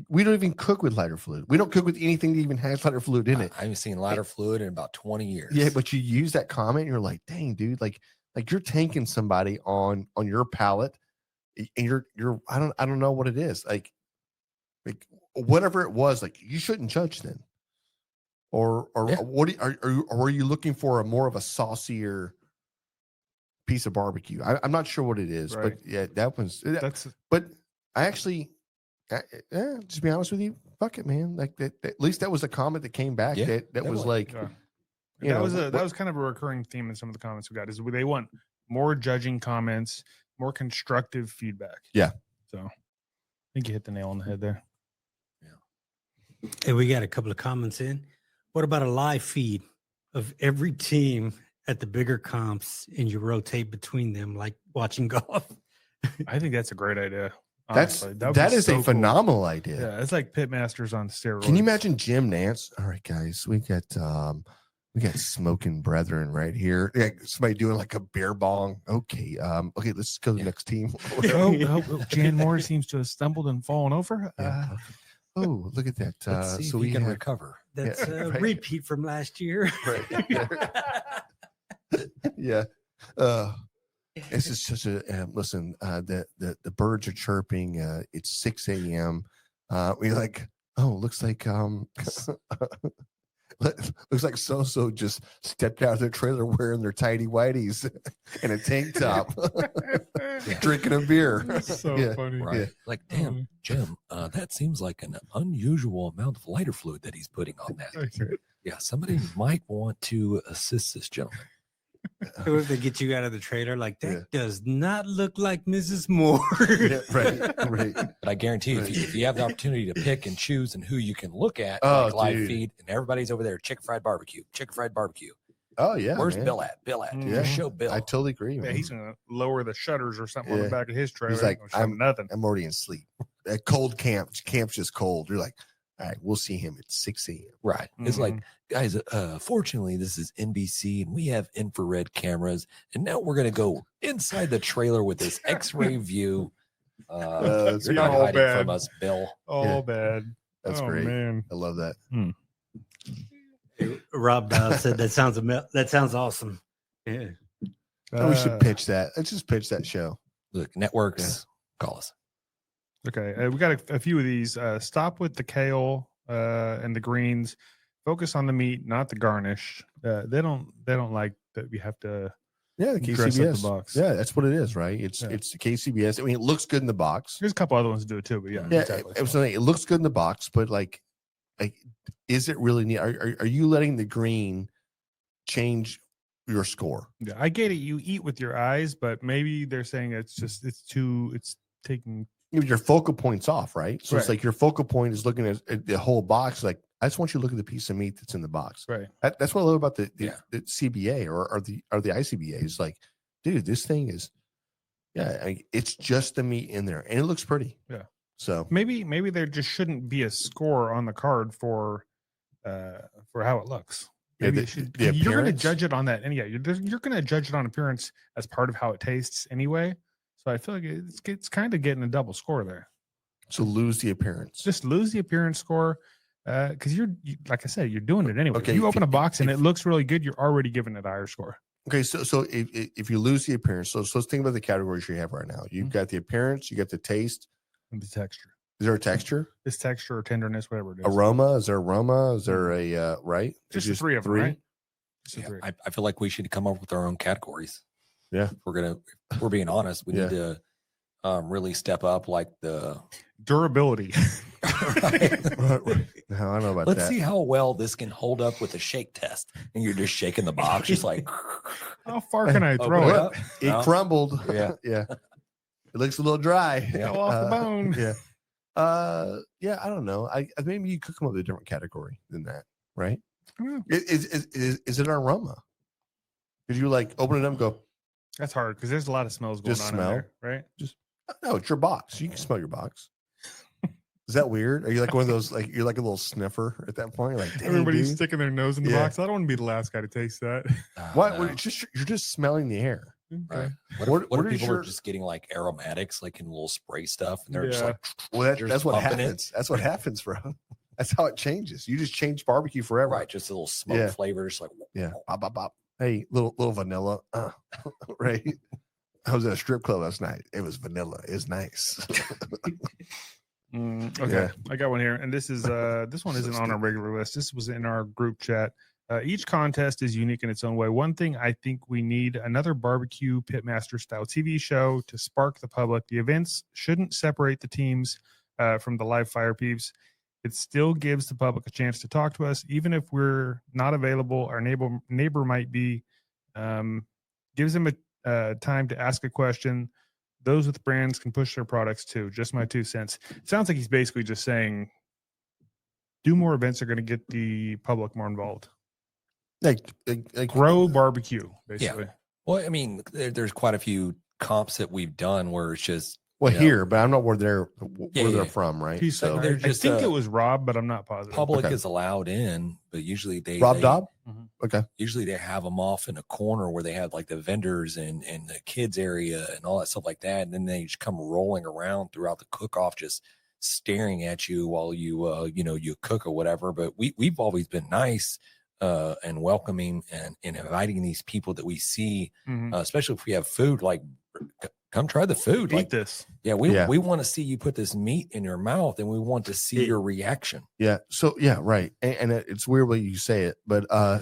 Speaker 1: we don't even cook with lighter fluid. We don't cook with anything that even has lighter fluid in it.
Speaker 2: I haven't seen lighter fluid in about 20 years.
Speaker 1: Yeah, but you use that comment, and you're like, dang, dude, like you're tanking somebody on your palate, and you're I don't know what it is. Like whatever it was, like you shouldn't judge then. Or what are you looking for a more of a saucier piece of barbecue? I'm not sure what it is,
Speaker 3: Right.
Speaker 1: but yeah,
Speaker 3: That's
Speaker 1: but I actually just be honest with you, fuck it, man. Like that at least that was a comment that came back that was
Speaker 2: definitely.
Speaker 1: like
Speaker 3: yeah.
Speaker 1: you
Speaker 3: that
Speaker 1: know,
Speaker 3: was
Speaker 1: what-
Speaker 3: that was kind of a recurring theme in some of the comments we got is they want more judging comments, more constructive feedback.
Speaker 1: Yeah.
Speaker 3: So I think you hit the nail on the head there.
Speaker 4: And we got a couple of comments in. What about a live feed of every team at the bigger comps and you rotate between them like watching golf?
Speaker 3: I think that's a great idea.
Speaker 1: that's
Speaker 3: honestly. Would
Speaker 1: that
Speaker 3: be
Speaker 1: is
Speaker 3: so
Speaker 1: a
Speaker 3: cool.
Speaker 1: phenomenal idea.
Speaker 3: Yeah, it's like Pitmasters on steroids.
Speaker 1: Can you imagine Jim Nance? All right, guys, we got Smokin brethren right here. Yeah, somebody doing like a beer bong. Okay, okay, let's go to the next team.
Speaker 3: Jan Moore seems to have stumbled and fallen over.
Speaker 1: Yeah. Oh, look at that.
Speaker 2: Let's see
Speaker 1: So
Speaker 2: if we
Speaker 1: we
Speaker 2: can
Speaker 1: have
Speaker 2: recover.
Speaker 4: That's
Speaker 1: Yeah,
Speaker 4: a
Speaker 1: right.
Speaker 4: repeat from last year.
Speaker 1: yeah. This is such a listen. The birds are chirping. It's 6 a.m. We're like, oh, looks like looks like so just stepped out of their trailer wearing their tidy whities and a tank top, drinking a beer.
Speaker 3: That's so
Speaker 1: Yeah.
Speaker 3: funny.
Speaker 2: Right.
Speaker 1: Yeah.
Speaker 2: Like, damn, Jim, that seems like an unusual amount of lighter fluid that he's putting on that. Yeah, somebody might want to assist this gentleman.
Speaker 4: Or if they get you out of the trailer, like that
Speaker 1: Yeah.
Speaker 4: does not look like Mrs. Moore.
Speaker 1: Yeah, right.
Speaker 2: But I guarantee you, if you have the opportunity to pick and choose and who you can look at,
Speaker 1: Oh,
Speaker 2: like live
Speaker 1: dude.
Speaker 2: feed, and everybody's over there, chicken fried barbecue.
Speaker 1: Oh yeah.
Speaker 2: Where's
Speaker 1: man.
Speaker 2: Bill at? Bill at?
Speaker 3: Yeah.
Speaker 2: Just show Bill.
Speaker 1: I totally agree.
Speaker 3: Yeah,
Speaker 1: Man.
Speaker 3: he's gonna lower the shutters or something on
Speaker 1: Yeah.
Speaker 3: the back of his trailer.
Speaker 1: He's like,
Speaker 3: Ain't gonna show nothing.
Speaker 1: I'm already in sleep. At cold camp's just cold. You're like, all right, we'll see him at 6 a.m.
Speaker 2: Right. It's like, guys, fortunately, this is NBC and we have infrared cameras. And now we're going to go inside the trailer with this x-ray view.
Speaker 1: That's
Speaker 2: You're not
Speaker 3: all
Speaker 2: hiding
Speaker 3: bad.
Speaker 2: from us, Bill.
Speaker 3: All
Speaker 1: Yeah.
Speaker 3: bad.
Speaker 1: That's
Speaker 3: Oh,
Speaker 1: great.
Speaker 3: man.
Speaker 1: I love that.
Speaker 4: Rob Dow said that sounds awesome. Yeah.
Speaker 1: Oh, we should pitch that. Let's just pitch that show.
Speaker 2: Look, networks, call us.
Speaker 3: Okay, we got a few of these. Stop with the kale and the greens. Focus on the meat, not the garnish. They don't like that we have to.
Speaker 1: Yeah, the
Speaker 3: Dress up the
Speaker 1: KCBS.
Speaker 3: box.
Speaker 1: Yeah, that's what it is, right? It's
Speaker 3: Yeah.
Speaker 1: it's the KCBS. I mean, it looks good in the box.
Speaker 3: There's a couple other ones to do it too, but yeah,
Speaker 1: Yeah,
Speaker 3: exactly.
Speaker 1: it looks good in the box, but like, is it really neat? Are you letting the green change your score?
Speaker 3: Yeah, I get it. You eat with your eyes, but maybe they're saying it's taking.
Speaker 1: Your focal point's off, right? So it's
Speaker 3: Right.
Speaker 1: like your focal point is looking at the whole box. Like, I just want you to look at the piece of meat that's in the box.
Speaker 3: Right.
Speaker 1: That's what I love about the
Speaker 2: Yeah.
Speaker 1: CBA or the ICBA. It's like, dude, this thing is, it's just the meat in there, and it looks pretty.
Speaker 3: Yeah.
Speaker 1: So
Speaker 3: Maybe there just shouldn't be a score on the card for how it looks.
Speaker 1: Yeah,
Speaker 3: Maybe
Speaker 1: the-
Speaker 3: it should,
Speaker 1: the
Speaker 3: you're going to
Speaker 1: appearance?
Speaker 3: judge it on that, and yeah, you're going to judge it on appearance as part of how it tastes anyway. So I feel like it's kind of getting a double score there.
Speaker 1: lose the appearance.
Speaker 3: Just lose the appearance score because you, like I said, you're doing it anyway.
Speaker 1: Okay,
Speaker 3: If you
Speaker 1: if
Speaker 3: open
Speaker 1: you-
Speaker 3: a box and
Speaker 1: if-
Speaker 3: it looks really good, you're already giving it a higher score.
Speaker 1: Okay, so if you lose the appearance, so let's think about the categories you have right now. You've
Speaker 3: Mhm.
Speaker 1: got the appearance, you got the taste.
Speaker 3: And the texture,
Speaker 1: Is there a texture?
Speaker 3: this texture or tenderness, whatever it is.
Speaker 1: Aroma? Is there aroma? Is there a right?
Speaker 3: Just
Speaker 1: It's
Speaker 3: the three of them, right? Just the
Speaker 2: Yeah,
Speaker 3: three.
Speaker 2: I feel like we should come up with our own categories.
Speaker 1: Yeah.
Speaker 2: If we're being honest, we need to really step up like the
Speaker 3: Durability.
Speaker 1: No, I don't know about
Speaker 2: let's
Speaker 1: that.
Speaker 2: see how well this can hold up with a shake test. And you're just shaking the box, just like
Speaker 3: How far can I
Speaker 2: open
Speaker 3: throw
Speaker 2: it
Speaker 3: it?
Speaker 2: up.
Speaker 1: It
Speaker 2: No.
Speaker 1: crumbled.
Speaker 2: Yeah.
Speaker 1: Yeah. It looks a little dry.
Speaker 2: Yeah.
Speaker 3: Go off the bone.
Speaker 1: Yeah. Yeah, I don't know. I maybe you could come up with a different category than that, right?
Speaker 3: I don't know.
Speaker 1: Is it aroma? Did you like open it up and go,
Speaker 3: That's hard because there's a lot of smells going
Speaker 1: Just
Speaker 3: on
Speaker 1: smell?
Speaker 3: in there, right?
Speaker 1: no, it's your box. You can smell your box. Is that weird? Are you like one of those, like, you're like a little sniffer at that point? You're like, dang,
Speaker 3: Everybody's
Speaker 1: dude.
Speaker 3: sticking their nose in the
Speaker 1: Yeah.
Speaker 3: box. I don't want to be the last guy to taste that.
Speaker 1: What?
Speaker 2: No.
Speaker 1: You're just smelling the air.
Speaker 2: Right.
Speaker 3: Okay.
Speaker 2: What
Speaker 1: What
Speaker 2: if
Speaker 1: is
Speaker 2: people
Speaker 1: your-
Speaker 2: are just getting like aromatics, like in little spray stuff, and they're just
Speaker 3: Yeah.
Speaker 2: like,
Speaker 1: Well,
Speaker 2: You're
Speaker 1: that's
Speaker 2: just
Speaker 1: what
Speaker 2: pumping it.
Speaker 1: happens. That's what happens, bro. That's how it changes. You just change barbecue forever.
Speaker 2: right, just a little smoke
Speaker 1: Yeah.
Speaker 2: flavor, just like,
Speaker 1: Yeah. Bop, bop, bop. Hey, little vanilla. Right. I was at a strip club last night. It was vanilla. It's nice.
Speaker 3: Okay,
Speaker 1: Yeah.
Speaker 3: I got one here, and this is this one isn't on our regular list. This was in our group chat. Each contest is unique in its own way. One thing I think we need another barbecue pitmaster style TV show to spark the public. The events shouldn't separate the teams from the live fire peeps. It still gives the public a chance to talk to us, even if we're not available. Our neighbor might be. Gives them a time to ask a question. Those with brands can push their products too. Just my 2 cents. It sounds like he's basically just saying, do more events are going to get the public more involved.
Speaker 1: like
Speaker 3: Grow barbecue, basically.
Speaker 2: well, I mean, there's quite a few comps that we've done where it's just,
Speaker 1: well,
Speaker 2: you know,
Speaker 1: here, but I'm not where they're
Speaker 2: Yeah.
Speaker 1: from, right?
Speaker 3: He's
Speaker 1: So,
Speaker 2: they're
Speaker 3: I
Speaker 2: just,
Speaker 3: think it was Rob, but I'm not positive.
Speaker 2: public
Speaker 1: Okay.
Speaker 2: is allowed in, but usually
Speaker 1: Rob Dobb?
Speaker 3: Mhm.
Speaker 1: Okay.
Speaker 2: usually they have them off in a corner where they have like the vendors and the kids area and all that stuff like that. And then they just come rolling around throughout the cook off, just staring at you while you, you cook or whatever. But we've always been nice and welcoming and inviting these people that we see,
Speaker 3: Mhm.
Speaker 2: especially if we have food, like come try the food.
Speaker 3: Eat
Speaker 2: Like,
Speaker 3: this.
Speaker 2: yeah, we want to see you put this meat in your mouth and we want to see
Speaker 1: It-
Speaker 2: your reaction.
Speaker 1: Yeah. So yeah, right. And it's weird when you say it, but I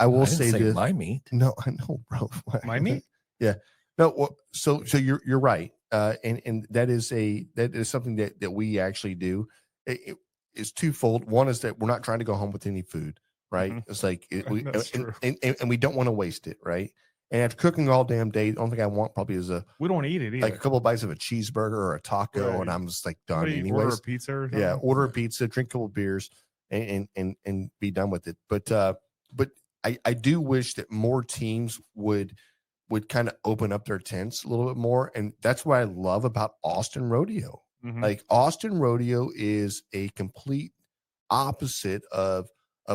Speaker 1: will
Speaker 2: I didn't
Speaker 1: say this.
Speaker 2: my meat.
Speaker 1: No, I know, bro.
Speaker 3: My meat?
Speaker 1: Yeah. No. Well, so you're right. And that is something that we actually do. It's twofold. One is that we're not trying to go home with any food, right?
Speaker 3: Mhm.
Speaker 1: It's like
Speaker 3: That's true.
Speaker 1: and we don't want to waste it, right? And after cooking all damn day, the only thing I want probably is
Speaker 3: We don't want to eat it either.
Speaker 1: like a couple of bites of a cheeseburger or a taco,
Speaker 3: Right.
Speaker 1: and I'm just like done.
Speaker 3: What do you
Speaker 1: Anyways,
Speaker 3: order a pizza or something?
Speaker 1: yeah, order a pizza, drink a couple of beers, and be done with it. But I do wish that more teams would kind of open up their tents a little bit more, and that's what I love about Austin Rodeo.
Speaker 3: Mhm.
Speaker 1: Like Austin Rodeo is a complete opposite of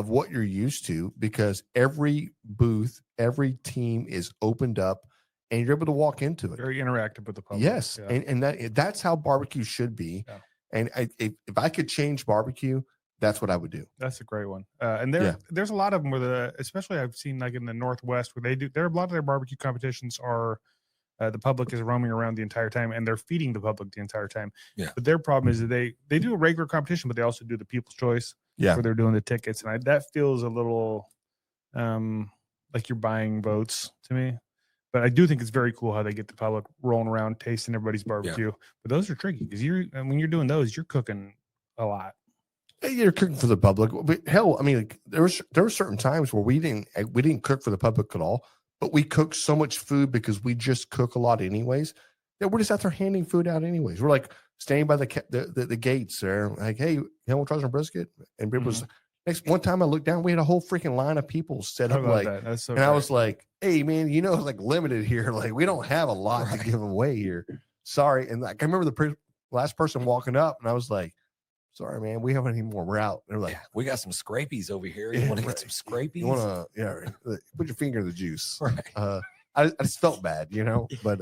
Speaker 1: what you're used to, because every booth, every team is opened up, and you're able to walk into it.
Speaker 3: Very interactive with the public.
Speaker 1: Yes,
Speaker 3: Yeah.
Speaker 1: and that's how barbecue should be.
Speaker 3: Yeah.
Speaker 1: And if I could change barbecue, that's what I would do.
Speaker 3: That's a great one. And
Speaker 1: Yeah.
Speaker 3: there's a lot of them where especially I've seen like in the Northwest where a lot of their barbecue competitions are the public is roaming around the entire time and they're feeding the public the entire time.
Speaker 2: Yeah.
Speaker 3: But their problem is that they do a regular competition, but they also do the People's Choice
Speaker 1: Yeah.
Speaker 3: where they're doing the tickets. And that feels a little like you're buying votes to me. But I do think it's very cool how they get the public rolling around, tasting everybody's barbecue. But those are tricky because when you're doing those, you're cooking a lot.
Speaker 1: You're cooking for the public, but hell, I mean, like, there were certain times where we didn't cook for the public at all, but we cooked so much food because we just cook a lot anyways that we're just out there handing food out anyways. We're like standing by the gates there, like, hey, we'll try some brisket, and it was next one time I looked down, we had a whole freaking line of people set
Speaker 3: How
Speaker 1: up,
Speaker 3: about
Speaker 1: like,
Speaker 3: that? That's so
Speaker 1: and I
Speaker 3: great.
Speaker 1: was like, hey man, it's like limited here, like we don't have a lot to give away here. Sorry, and like I remember the last person walking up, and I was like, sorry, man, we haven't any more. We're out. They're like,
Speaker 2: Yeah, we got some scrapies over here. You
Speaker 1: Yeah,
Speaker 2: want to
Speaker 1: right.
Speaker 2: get some scrapies?
Speaker 1: you want to, put your finger in the juice.
Speaker 2: Right.
Speaker 1: I just felt bad, but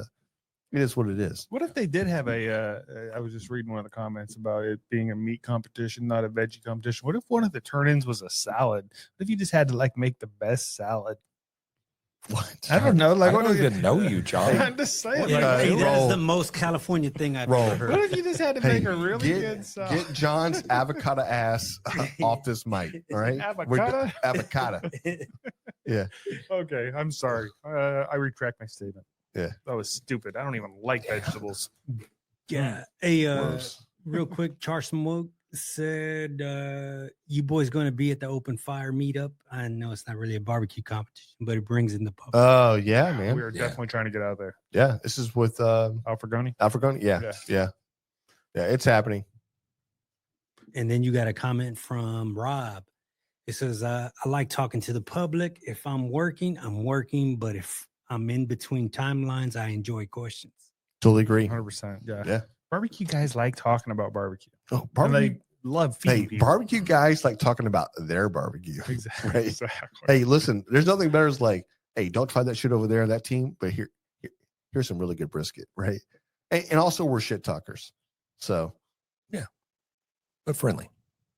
Speaker 1: it is what it is.
Speaker 3: What if they did have I was just reading one of the comments about it being a meat competition, not a veggie competition. What if one of the turn-ins was a salad? What if you just had to like make the best salad?
Speaker 1: What?
Speaker 3: I don't know. Like,
Speaker 2: I
Speaker 3: what
Speaker 2: don't
Speaker 3: if
Speaker 2: even know you, John.
Speaker 3: I'm just saying.
Speaker 1: Yeah,
Speaker 3: like,
Speaker 4: Hey, that is
Speaker 1: roll.
Speaker 4: the most California thing I've
Speaker 1: Roll.
Speaker 4: ever heard.
Speaker 3: what if you just had to
Speaker 1: Hey,
Speaker 3: make a really good salad?
Speaker 1: get John's avocado ass off this mic. All right,
Speaker 3: Avocado?
Speaker 1: avocado.
Speaker 3: Okay, I'm sorry. I retract my statement.
Speaker 1: Yeah.
Speaker 3: That was stupid. I don't even like vegetables.
Speaker 4: Yeah. Hey,
Speaker 1: Gross.
Speaker 4: real quick, Char Smoke said you boys going to be at the open fire meetup. I know it's not really a barbecue competition, but it brings in the public.
Speaker 1: Oh yeah, man.
Speaker 3: We are
Speaker 2: Yeah.
Speaker 3: definitely trying to get out of there.
Speaker 1: Yeah, this is with
Speaker 3: Alfregoni.
Speaker 1: Alfregoni.
Speaker 3: Yeah.
Speaker 1: Yeah, it's happening.
Speaker 4: And then you got a comment from Rob. It says, I like talking to the public. If I'm working, but if I'm in between timelines, I enjoy questions.
Speaker 1: Totally agree.
Speaker 3: 100%. Yeah.
Speaker 1: Yeah.
Speaker 3: Barbecue guys like talking about barbecue.
Speaker 1: Oh,
Speaker 3: And
Speaker 1: barbecue.
Speaker 3: they love feeding
Speaker 1: Hey,
Speaker 3: people.
Speaker 1: barbecue guys like talking about their barbecue.
Speaker 3: Exactly.
Speaker 1: Right?
Speaker 3: Exactly.
Speaker 1: Hey, listen, there's nothing better as like, hey, don't try that shit over there on that team, but here's some really good brisket, right? And also we're shit talkers. So
Speaker 2: But friendly.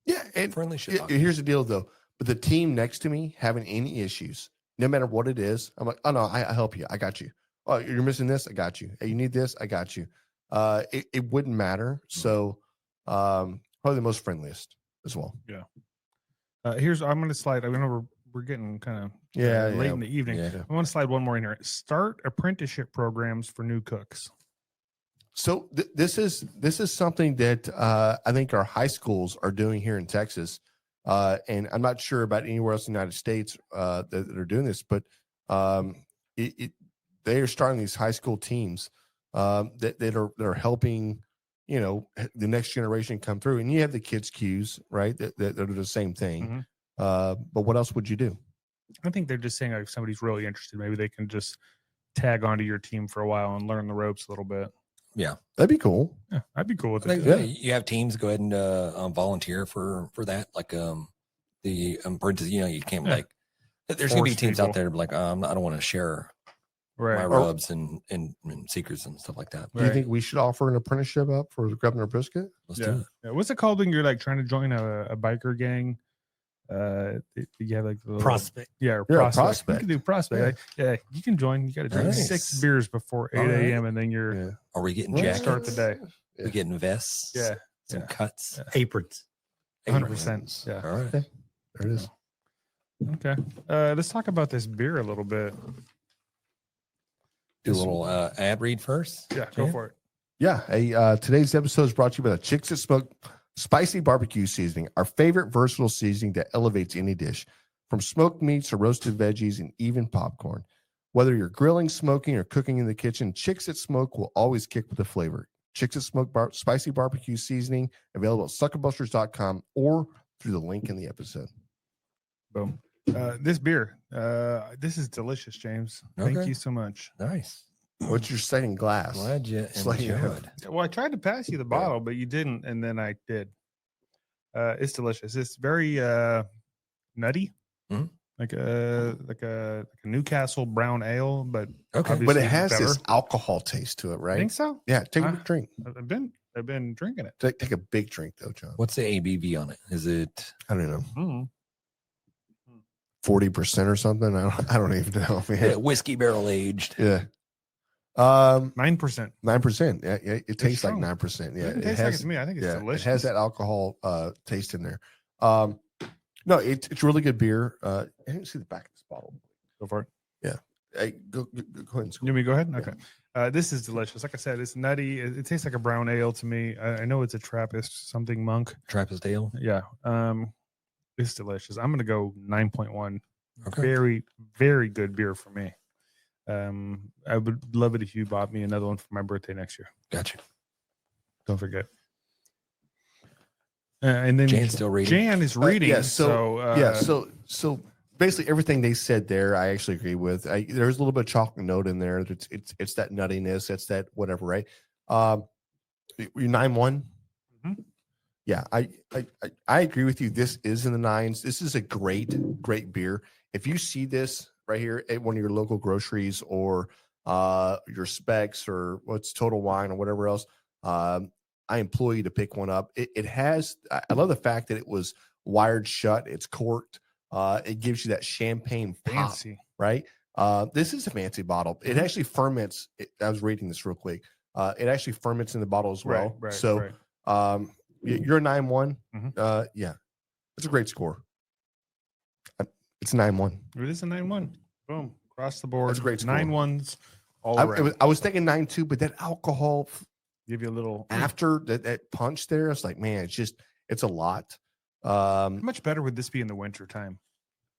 Speaker 1: yeah, and
Speaker 2: Friendly shit.
Speaker 1: here's the deal though. But the team next to me having any issues, no matter what it is, I'm like, oh no, I help you. I got you. Oh, you're missing this, I got you. Hey, you need this, I got you. It wouldn't matter. So probably the most friendliest as well.
Speaker 3: I'm going to slide. I know we're getting kind of late in the evening.
Speaker 2: Yeah.
Speaker 3: I want to slide one more in here. Start apprenticeship programs for new cooks.
Speaker 1: So this is something that I think our high schools are doing here in Texas, and I'm not sure about anywhere else in the United States that are doing this, but they are starting these high school teams that are helping, the next generation come through. And you have the kids' cues, right? That are the same thing. But what else would you do?
Speaker 3: I think they're just saying like if somebody's really interested, maybe they can just tag onto your team for a while and learn the ropes a little bit.
Speaker 2: Yeah.
Speaker 1: That'd be cool.
Speaker 3: Yeah, I'd be cool with
Speaker 2: I
Speaker 3: it.
Speaker 2: think, you have teams go ahead and volunteer for that. Like the apprentice, you can't
Speaker 3: Yeah.
Speaker 2: like. There's gonna be
Speaker 3: Force
Speaker 2: teams
Speaker 3: people.
Speaker 2: out there like I don't want to share my
Speaker 3: Right.
Speaker 2: rubs and secrets and stuff like that.
Speaker 1: Do you
Speaker 3: Right.
Speaker 1: think we should offer an apprenticeship up for grabbing our brisket?
Speaker 2: Let's
Speaker 3: Yeah.
Speaker 2: do it.
Speaker 3: Yeah. What's it called when you're like trying to join a biker gang? You have like the little,
Speaker 4: Prospect.
Speaker 3: Yeah, or
Speaker 1: Yeah,
Speaker 3: prospect.
Speaker 1: prospect.
Speaker 3: You can do prospect. Yeah, you can join. You got to drink 6
Speaker 2: Nice.
Speaker 3: beers before 8
Speaker 2: All right.
Speaker 3: a.m. and then you're
Speaker 1: Yeah.
Speaker 2: Are we getting
Speaker 1: Well,
Speaker 2: jackets?
Speaker 3: start the day.
Speaker 1: Yeah.
Speaker 2: We getting vests?
Speaker 3: Yeah,
Speaker 2: Some
Speaker 3: yeah.
Speaker 2: cuts.
Speaker 3: Yeah.
Speaker 4: Aprons.
Speaker 3: 100%. Yeah.
Speaker 2: All right.
Speaker 1: There it is.
Speaker 3: Okay. Let's talk about this beer a little bit.
Speaker 2: Do a little ad read first.
Speaker 3: Yeah, go
Speaker 2: Jan?
Speaker 3: for it.
Speaker 1: Yeah. Hey, today's episode is brought to you by the Chicks That Smoke Spicy Barbecue Seasoning, our favorite versatile seasoning that elevates any dish, from smoked meats to roasted veggies and even popcorn. Whether you're grilling, smoking, or cooking in the kitchen, Chicks That Smoke will always kick with the flavor. Chicks That Smoke Spicy Barbecue Seasoning, available at SUCKLEBUSTERS.com or through the link in the episode.
Speaker 3: Boom. This beer, this is delicious, James. Thank
Speaker 2: Okay.
Speaker 3: you so much.
Speaker 2: Nice.
Speaker 1: What's your second glass?
Speaker 2: Glad you
Speaker 1: It's like you have-
Speaker 2: enjoyed.
Speaker 3: Well, I tried to pass you the bottle, but you didn't, and then I did. It's delicious. It's very nutty,
Speaker 2: Mhm.
Speaker 3: like a Newcastle brown ale, but
Speaker 2: Okay.
Speaker 3: obviously
Speaker 1: But it has
Speaker 3: better.
Speaker 1: this alcohol taste to it,
Speaker 3: I
Speaker 1: right?
Speaker 3: think so.
Speaker 1: Yeah. Take a
Speaker 3: Ah.
Speaker 1: big drink.
Speaker 3: I've been drinking it.
Speaker 1: Take a big drink, though, John.
Speaker 2: What's the ABV on it? Is it
Speaker 1: I don't know.
Speaker 3: Mm.
Speaker 1: 40% or something. I don't even know. Man.
Speaker 2: whiskey barrel aged?
Speaker 1: Yeah.
Speaker 3: 9%.
Speaker 1: 9%. Yeah, it tastes like
Speaker 3: strong.
Speaker 1: 9%. Yeah,
Speaker 3: It
Speaker 1: it
Speaker 3: tastes like it
Speaker 1: has.
Speaker 3: to me. I think it's
Speaker 1: Yeah,
Speaker 3: delicious.
Speaker 1: it has that alcohol taste in there. No, it's really good beer. I didn't see the back of this bottle.
Speaker 3: Go for it.
Speaker 1: Hey, go ahead and
Speaker 3: You
Speaker 1: score.
Speaker 3: want me to go ahead?
Speaker 1: Yeah.
Speaker 3: Okay. This is delicious. Like I said, it's nutty. It tastes like a brown ale to me. I know it's a Trappist something monk.
Speaker 2: Trappist ale?
Speaker 3: Yeah. It's delicious. I'm gonna go 9.1.
Speaker 2: Okay.
Speaker 3: Very, very good beer for me. I would love it if you bought me another one for my birthday next year.
Speaker 2: Gotcha.
Speaker 3: Don't forget. And then
Speaker 2: Jan's still reading.
Speaker 3: Jan is reading.
Speaker 1: yeah, so basically everything they said there, I actually agree with. There's a little bit of chocolate note in there. It's that nuttiness. It's that whatever, right? You're 9.1.
Speaker 3: Mhm.
Speaker 1: Yeah, I agree with you. This is in the 9s. This is a great beer. If you see this right here at one of your local groceries or your Specs or what's Total Wine or whatever else, I implore you to pick one up. It has. I love the fact that it was wired shut. It's corked. It gives you that champagne pop,
Speaker 3: fancy.
Speaker 1: right? This is a fancy bottle. It actually ferments. I was reading this real quick. It actually ferments in the bottle as well.
Speaker 3: Right.
Speaker 1: So
Speaker 3: right.
Speaker 1: you're 9.1.
Speaker 3: Mhm.
Speaker 1: Yeah, it's a great score. It's 9.1.
Speaker 3: It is a 9.1. Boom. Across the board.
Speaker 1: That's a great score.
Speaker 3: 9.1s all around.
Speaker 1: I was thinking 9.2, but that alcohol
Speaker 3: Give you a little
Speaker 1: after that punch there, it's like, man, it's a lot.
Speaker 3: How much better would this be in the winter time?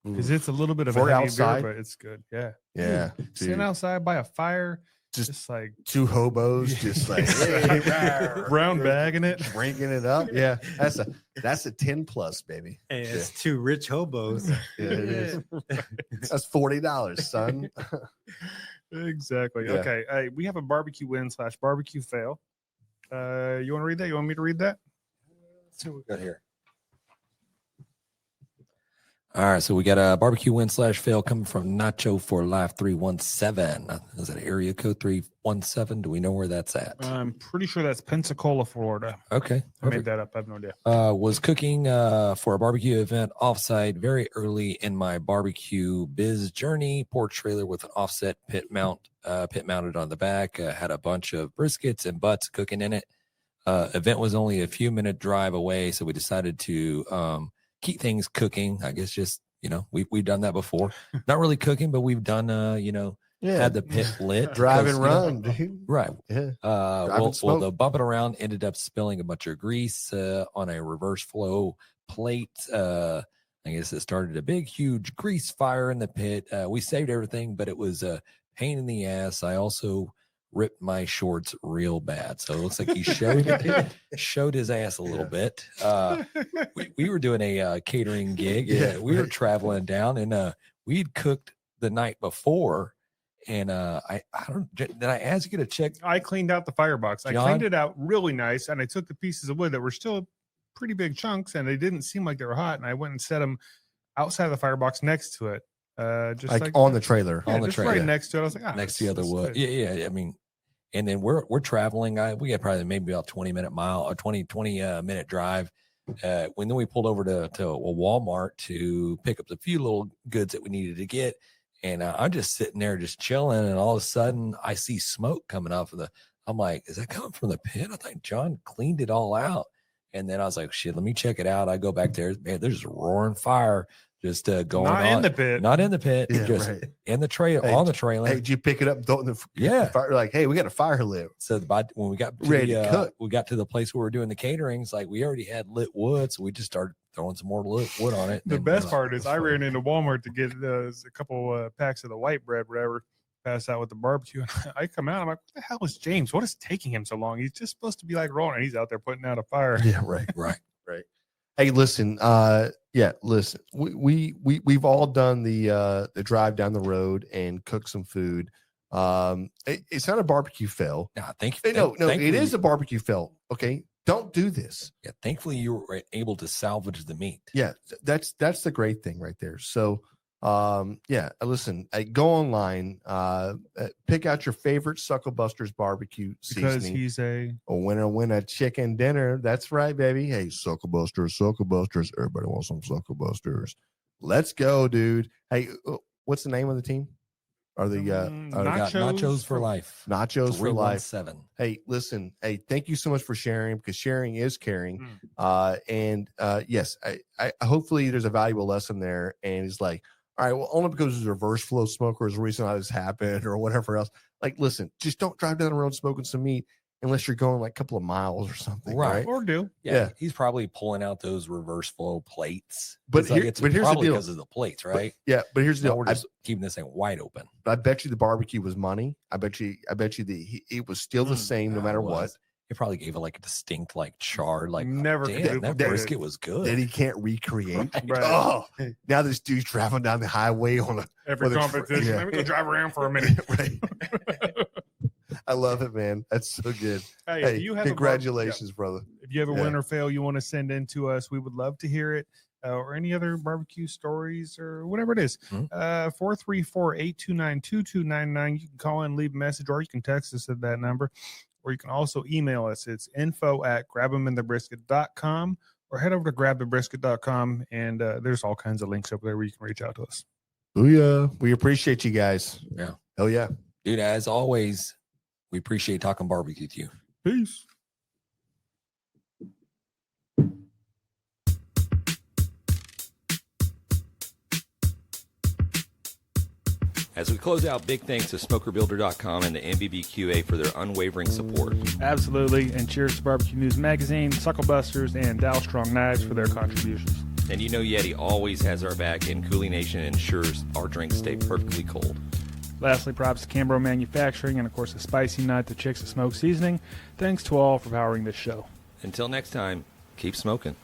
Speaker 3: Because
Speaker 1: ooh,
Speaker 3: it's a little bit of
Speaker 1: For
Speaker 3: a heavy
Speaker 1: outside?
Speaker 3: beer, but it's good. Yeah.
Speaker 1: yeah,
Speaker 3: Sitting
Speaker 1: dude.
Speaker 3: outside by a fire,
Speaker 1: Just
Speaker 3: just like
Speaker 1: two hobos, just like
Speaker 3: brown bagging it.
Speaker 1: drinking it up. Yeah, that's a 10 plus, baby.
Speaker 4: Hey, it's two rich hobos.
Speaker 1: Yeah, it is. That's $40, son.
Speaker 3: Exactly.
Speaker 1: Yeah.
Speaker 3: Okay. We have a barbecue win / barbecue fail. You want to read that? You want me to read that?
Speaker 2: Let's see what we got here. All right, so we got a barbecue win/fail coming from Nacho for Life 317. Is that area code 317? Do we know where that's at?
Speaker 3: I'm pretty sure that's Pensacola, Florida.
Speaker 2: Okay,
Speaker 3: I made that up. I have no idea.
Speaker 2: was cooking for a barbecue event offsite very early in my barbecue biz journey. Porch trailer with an offset pit mounted on the back. Had a bunch of briskets and butts cooking in it. Event was only a few minute drive away, so we decided to keep things cooking. I guess just, we've done that before. Not really cooking, but we've done, had the pit lit.
Speaker 1: Drive and run, dude.
Speaker 2: Right.
Speaker 1: Yeah.
Speaker 2: Well, the bumping around ended up spilling a bunch of grease on a reverse flow plate. I guess it started a big, huge grease fire in the pit. We saved everything, but it was a pain in the ass. I also ripped my shorts real bad. So it looks like he showed his ass a little bit. We were doing a catering gig. We were traveling down, and we'd cooked the night before. And I don't, did I ask you to check?
Speaker 3: I cleaned out the firebox. I
Speaker 2: John?
Speaker 3: cleaned it out really nice, and I took the pieces of wood that were still pretty big chunks, and they didn't seem like they were hot. And I went and set them outside of the firebox next to it, just
Speaker 1: like on the trailer.
Speaker 3: yeah,
Speaker 2: on the
Speaker 3: just
Speaker 2: trailer.
Speaker 3: right next to it. I was like,
Speaker 2: Next to the other wood. Yeah. I mean, and then we're traveling. We got probably maybe about 20 minute drive. When then we pulled over to a Walmart to pick up the few little goods that we needed to get. And I'm just sitting there just chilling. And all of a sudden I see smoke coming off I'm like, is that coming from the pit? I think John cleaned it all out. And then I was like, shit, let me check it out. I go back there. Man, there's a roaring fire just going on.
Speaker 3: Not in the pit.
Speaker 2: Not in the pit.
Speaker 1: Yeah,
Speaker 2: just
Speaker 1: right.
Speaker 2: in the trailer,
Speaker 1: Hey,
Speaker 2: on the trailer.
Speaker 1: Hey, did you pick it up? Throw it in the
Speaker 2: Yeah.
Speaker 1: fire? Like, hey, we got a fire lit.
Speaker 2: So when we got to
Speaker 1: Ready to cook.
Speaker 2: we got to the place where we're doing the caterings, like we already had lit wood, so we just started throwing some more lit wood on it.
Speaker 3: The
Speaker 2: And
Speaker 3: best
Speaker 2: we're
Speaker 3: part
Speaker 2: like,
Speaker 3: is I ran into Walmart to get a couple packs of the white bread, whatever, pass out with the barbecue. I come out, I'm like, what the hell is James? What is taking him so long? He's just supposed to be like rolling. He's out there putting out a fire.
Speaker 1: Yeah, right.
Speaker 2: right.
Speaker 1: Hey, listen. Listen. We've all done the drive down the road and cook some food. It's not a barbecue fail.
Speaker 2: Nah, thank
Speaker 1: Hey,
Speaker 2: you.
Speaker 1: no, it
Speaker 2: thankfully-
Speaker 1: is a barbecue fail. Okay, don't do this.
Speaker 2: Yeah, thankfully you were able to salvage the meat.
Speaker 1: Yeah, that's the great thing right there. So, listen. Go online. Pick out your favorite SUCKLEBUSTERS barbecue
Speaker 3: Because
Speaker 1: seasoning.
Speaker 3: he's a
Speaker 1: Win a chicken dinner. That's right, baby. Hey, SUCKLEBUSTERS. Everybody wants some SUCKLEBUSTERS. Let's go, dude. Hey, what's the name of the team? Are the
Speaker 2: We got nachos for life.
Speaker 1: Nachos for life?
Speaker 2: 317.
Speaker 1: Hey, listen. Hey, thank you so much for sharing, because sharing is caring. Yes, I hopefully there's a valuable lesson there. And it's like, all right, well, only because there's a reverse flow smoker is the reason how this happened or whatever else. Like, listen, just don't drive down the road smoking some meat unless you're going like a couple of miles or something. Right.
Speaker 3: or do.
Speaker 2: Yeah, he's probably pulling out those reverse flow plates.
Speaker 1: But
Speaker 2: It's like
Speaker 1: here-
Speaker 2: it's
Speaker 1: but here's the
Speaker 2: probably
Speaker 1: deal.
Speaker 2: because of the plates, right?
Speaker 1: But here's the
Speaker 2: No,
Speaker 1: deal.
Speaker 2: we're just keeping this thing wide open.
Speaker 1: I bet you the barbecue was money. I bet you it was still the same no matter
Speaker 2: It
Speaker 1: what.
Speaker 2: was. It probably gave it like a distinct, like charred, like
Speaker 3: Never
Speaker 2: damn,
Speaker 3: could
Speaker 2: that
Speaker 3: duplicate
Speaker 2: brisket
Speaker 3: it.
Speaker 2: was good.
Speaker 1: That he can't recreate.
Speaker 3: Right.
Speaker 1: Oh, now this dude's traveling down the highway on a
Speaker 3: Every
Speaker 1: Well, the-
Speaker 3: competition.
Speaker 1: yeah.
Speaker 3: Let me go drive around for a minute.
Speaker 1: right. I love it, man. That's so good.
Speaker 3: Hey,
Speaker 1: Hey,
Speaker 3: if you have
Speaker 1: congratulations, brother.
Speaker 3: if you have a
Speaker 1: Yeah.
Speaker 3: win or fail you want to send in to us, we would love to hear it. Or any other barbecue stories or whatever it is.
Speaker 2: Mhm.
Speaker 3: 434-829-2299. You can call in, leave a message, or you can text us at that number. Or you can also email us. It's info@grabememinthebrisket.com, or head over to grabthebrisket.com, and there's all kinds of links up there where you can reach out to us.
Speaker 1: Oh yeah, we appreciate you guys.
Speaker 2: Yeah.
Speaker 1: Hell yeah.
Speaker 2: Dude, as always, we appreciate talking barbecue with you.
Speaker 3: Peace.
Speaker 5: As we close out, big thanks to SmokerBuilder.com and the NBBQA for their unwavering support.
Speaker 3: Absolutely. And cheers to Barbecue News Magazine, SUCKLEBUSTERS, and Dow Strong Knives for their contributions.
Speaker 5: And you know Yeti always has our back, and Coolie Nation ensures our drinks stay perfectly cold.
Speaker 3: Lastly, props to Cambro Manufacturing and, of course, the Spicy Nut, the Chicks of Smoke Seasoning. Thanks to all for powering this show.
Speaker 5: Until next time, keep smoking.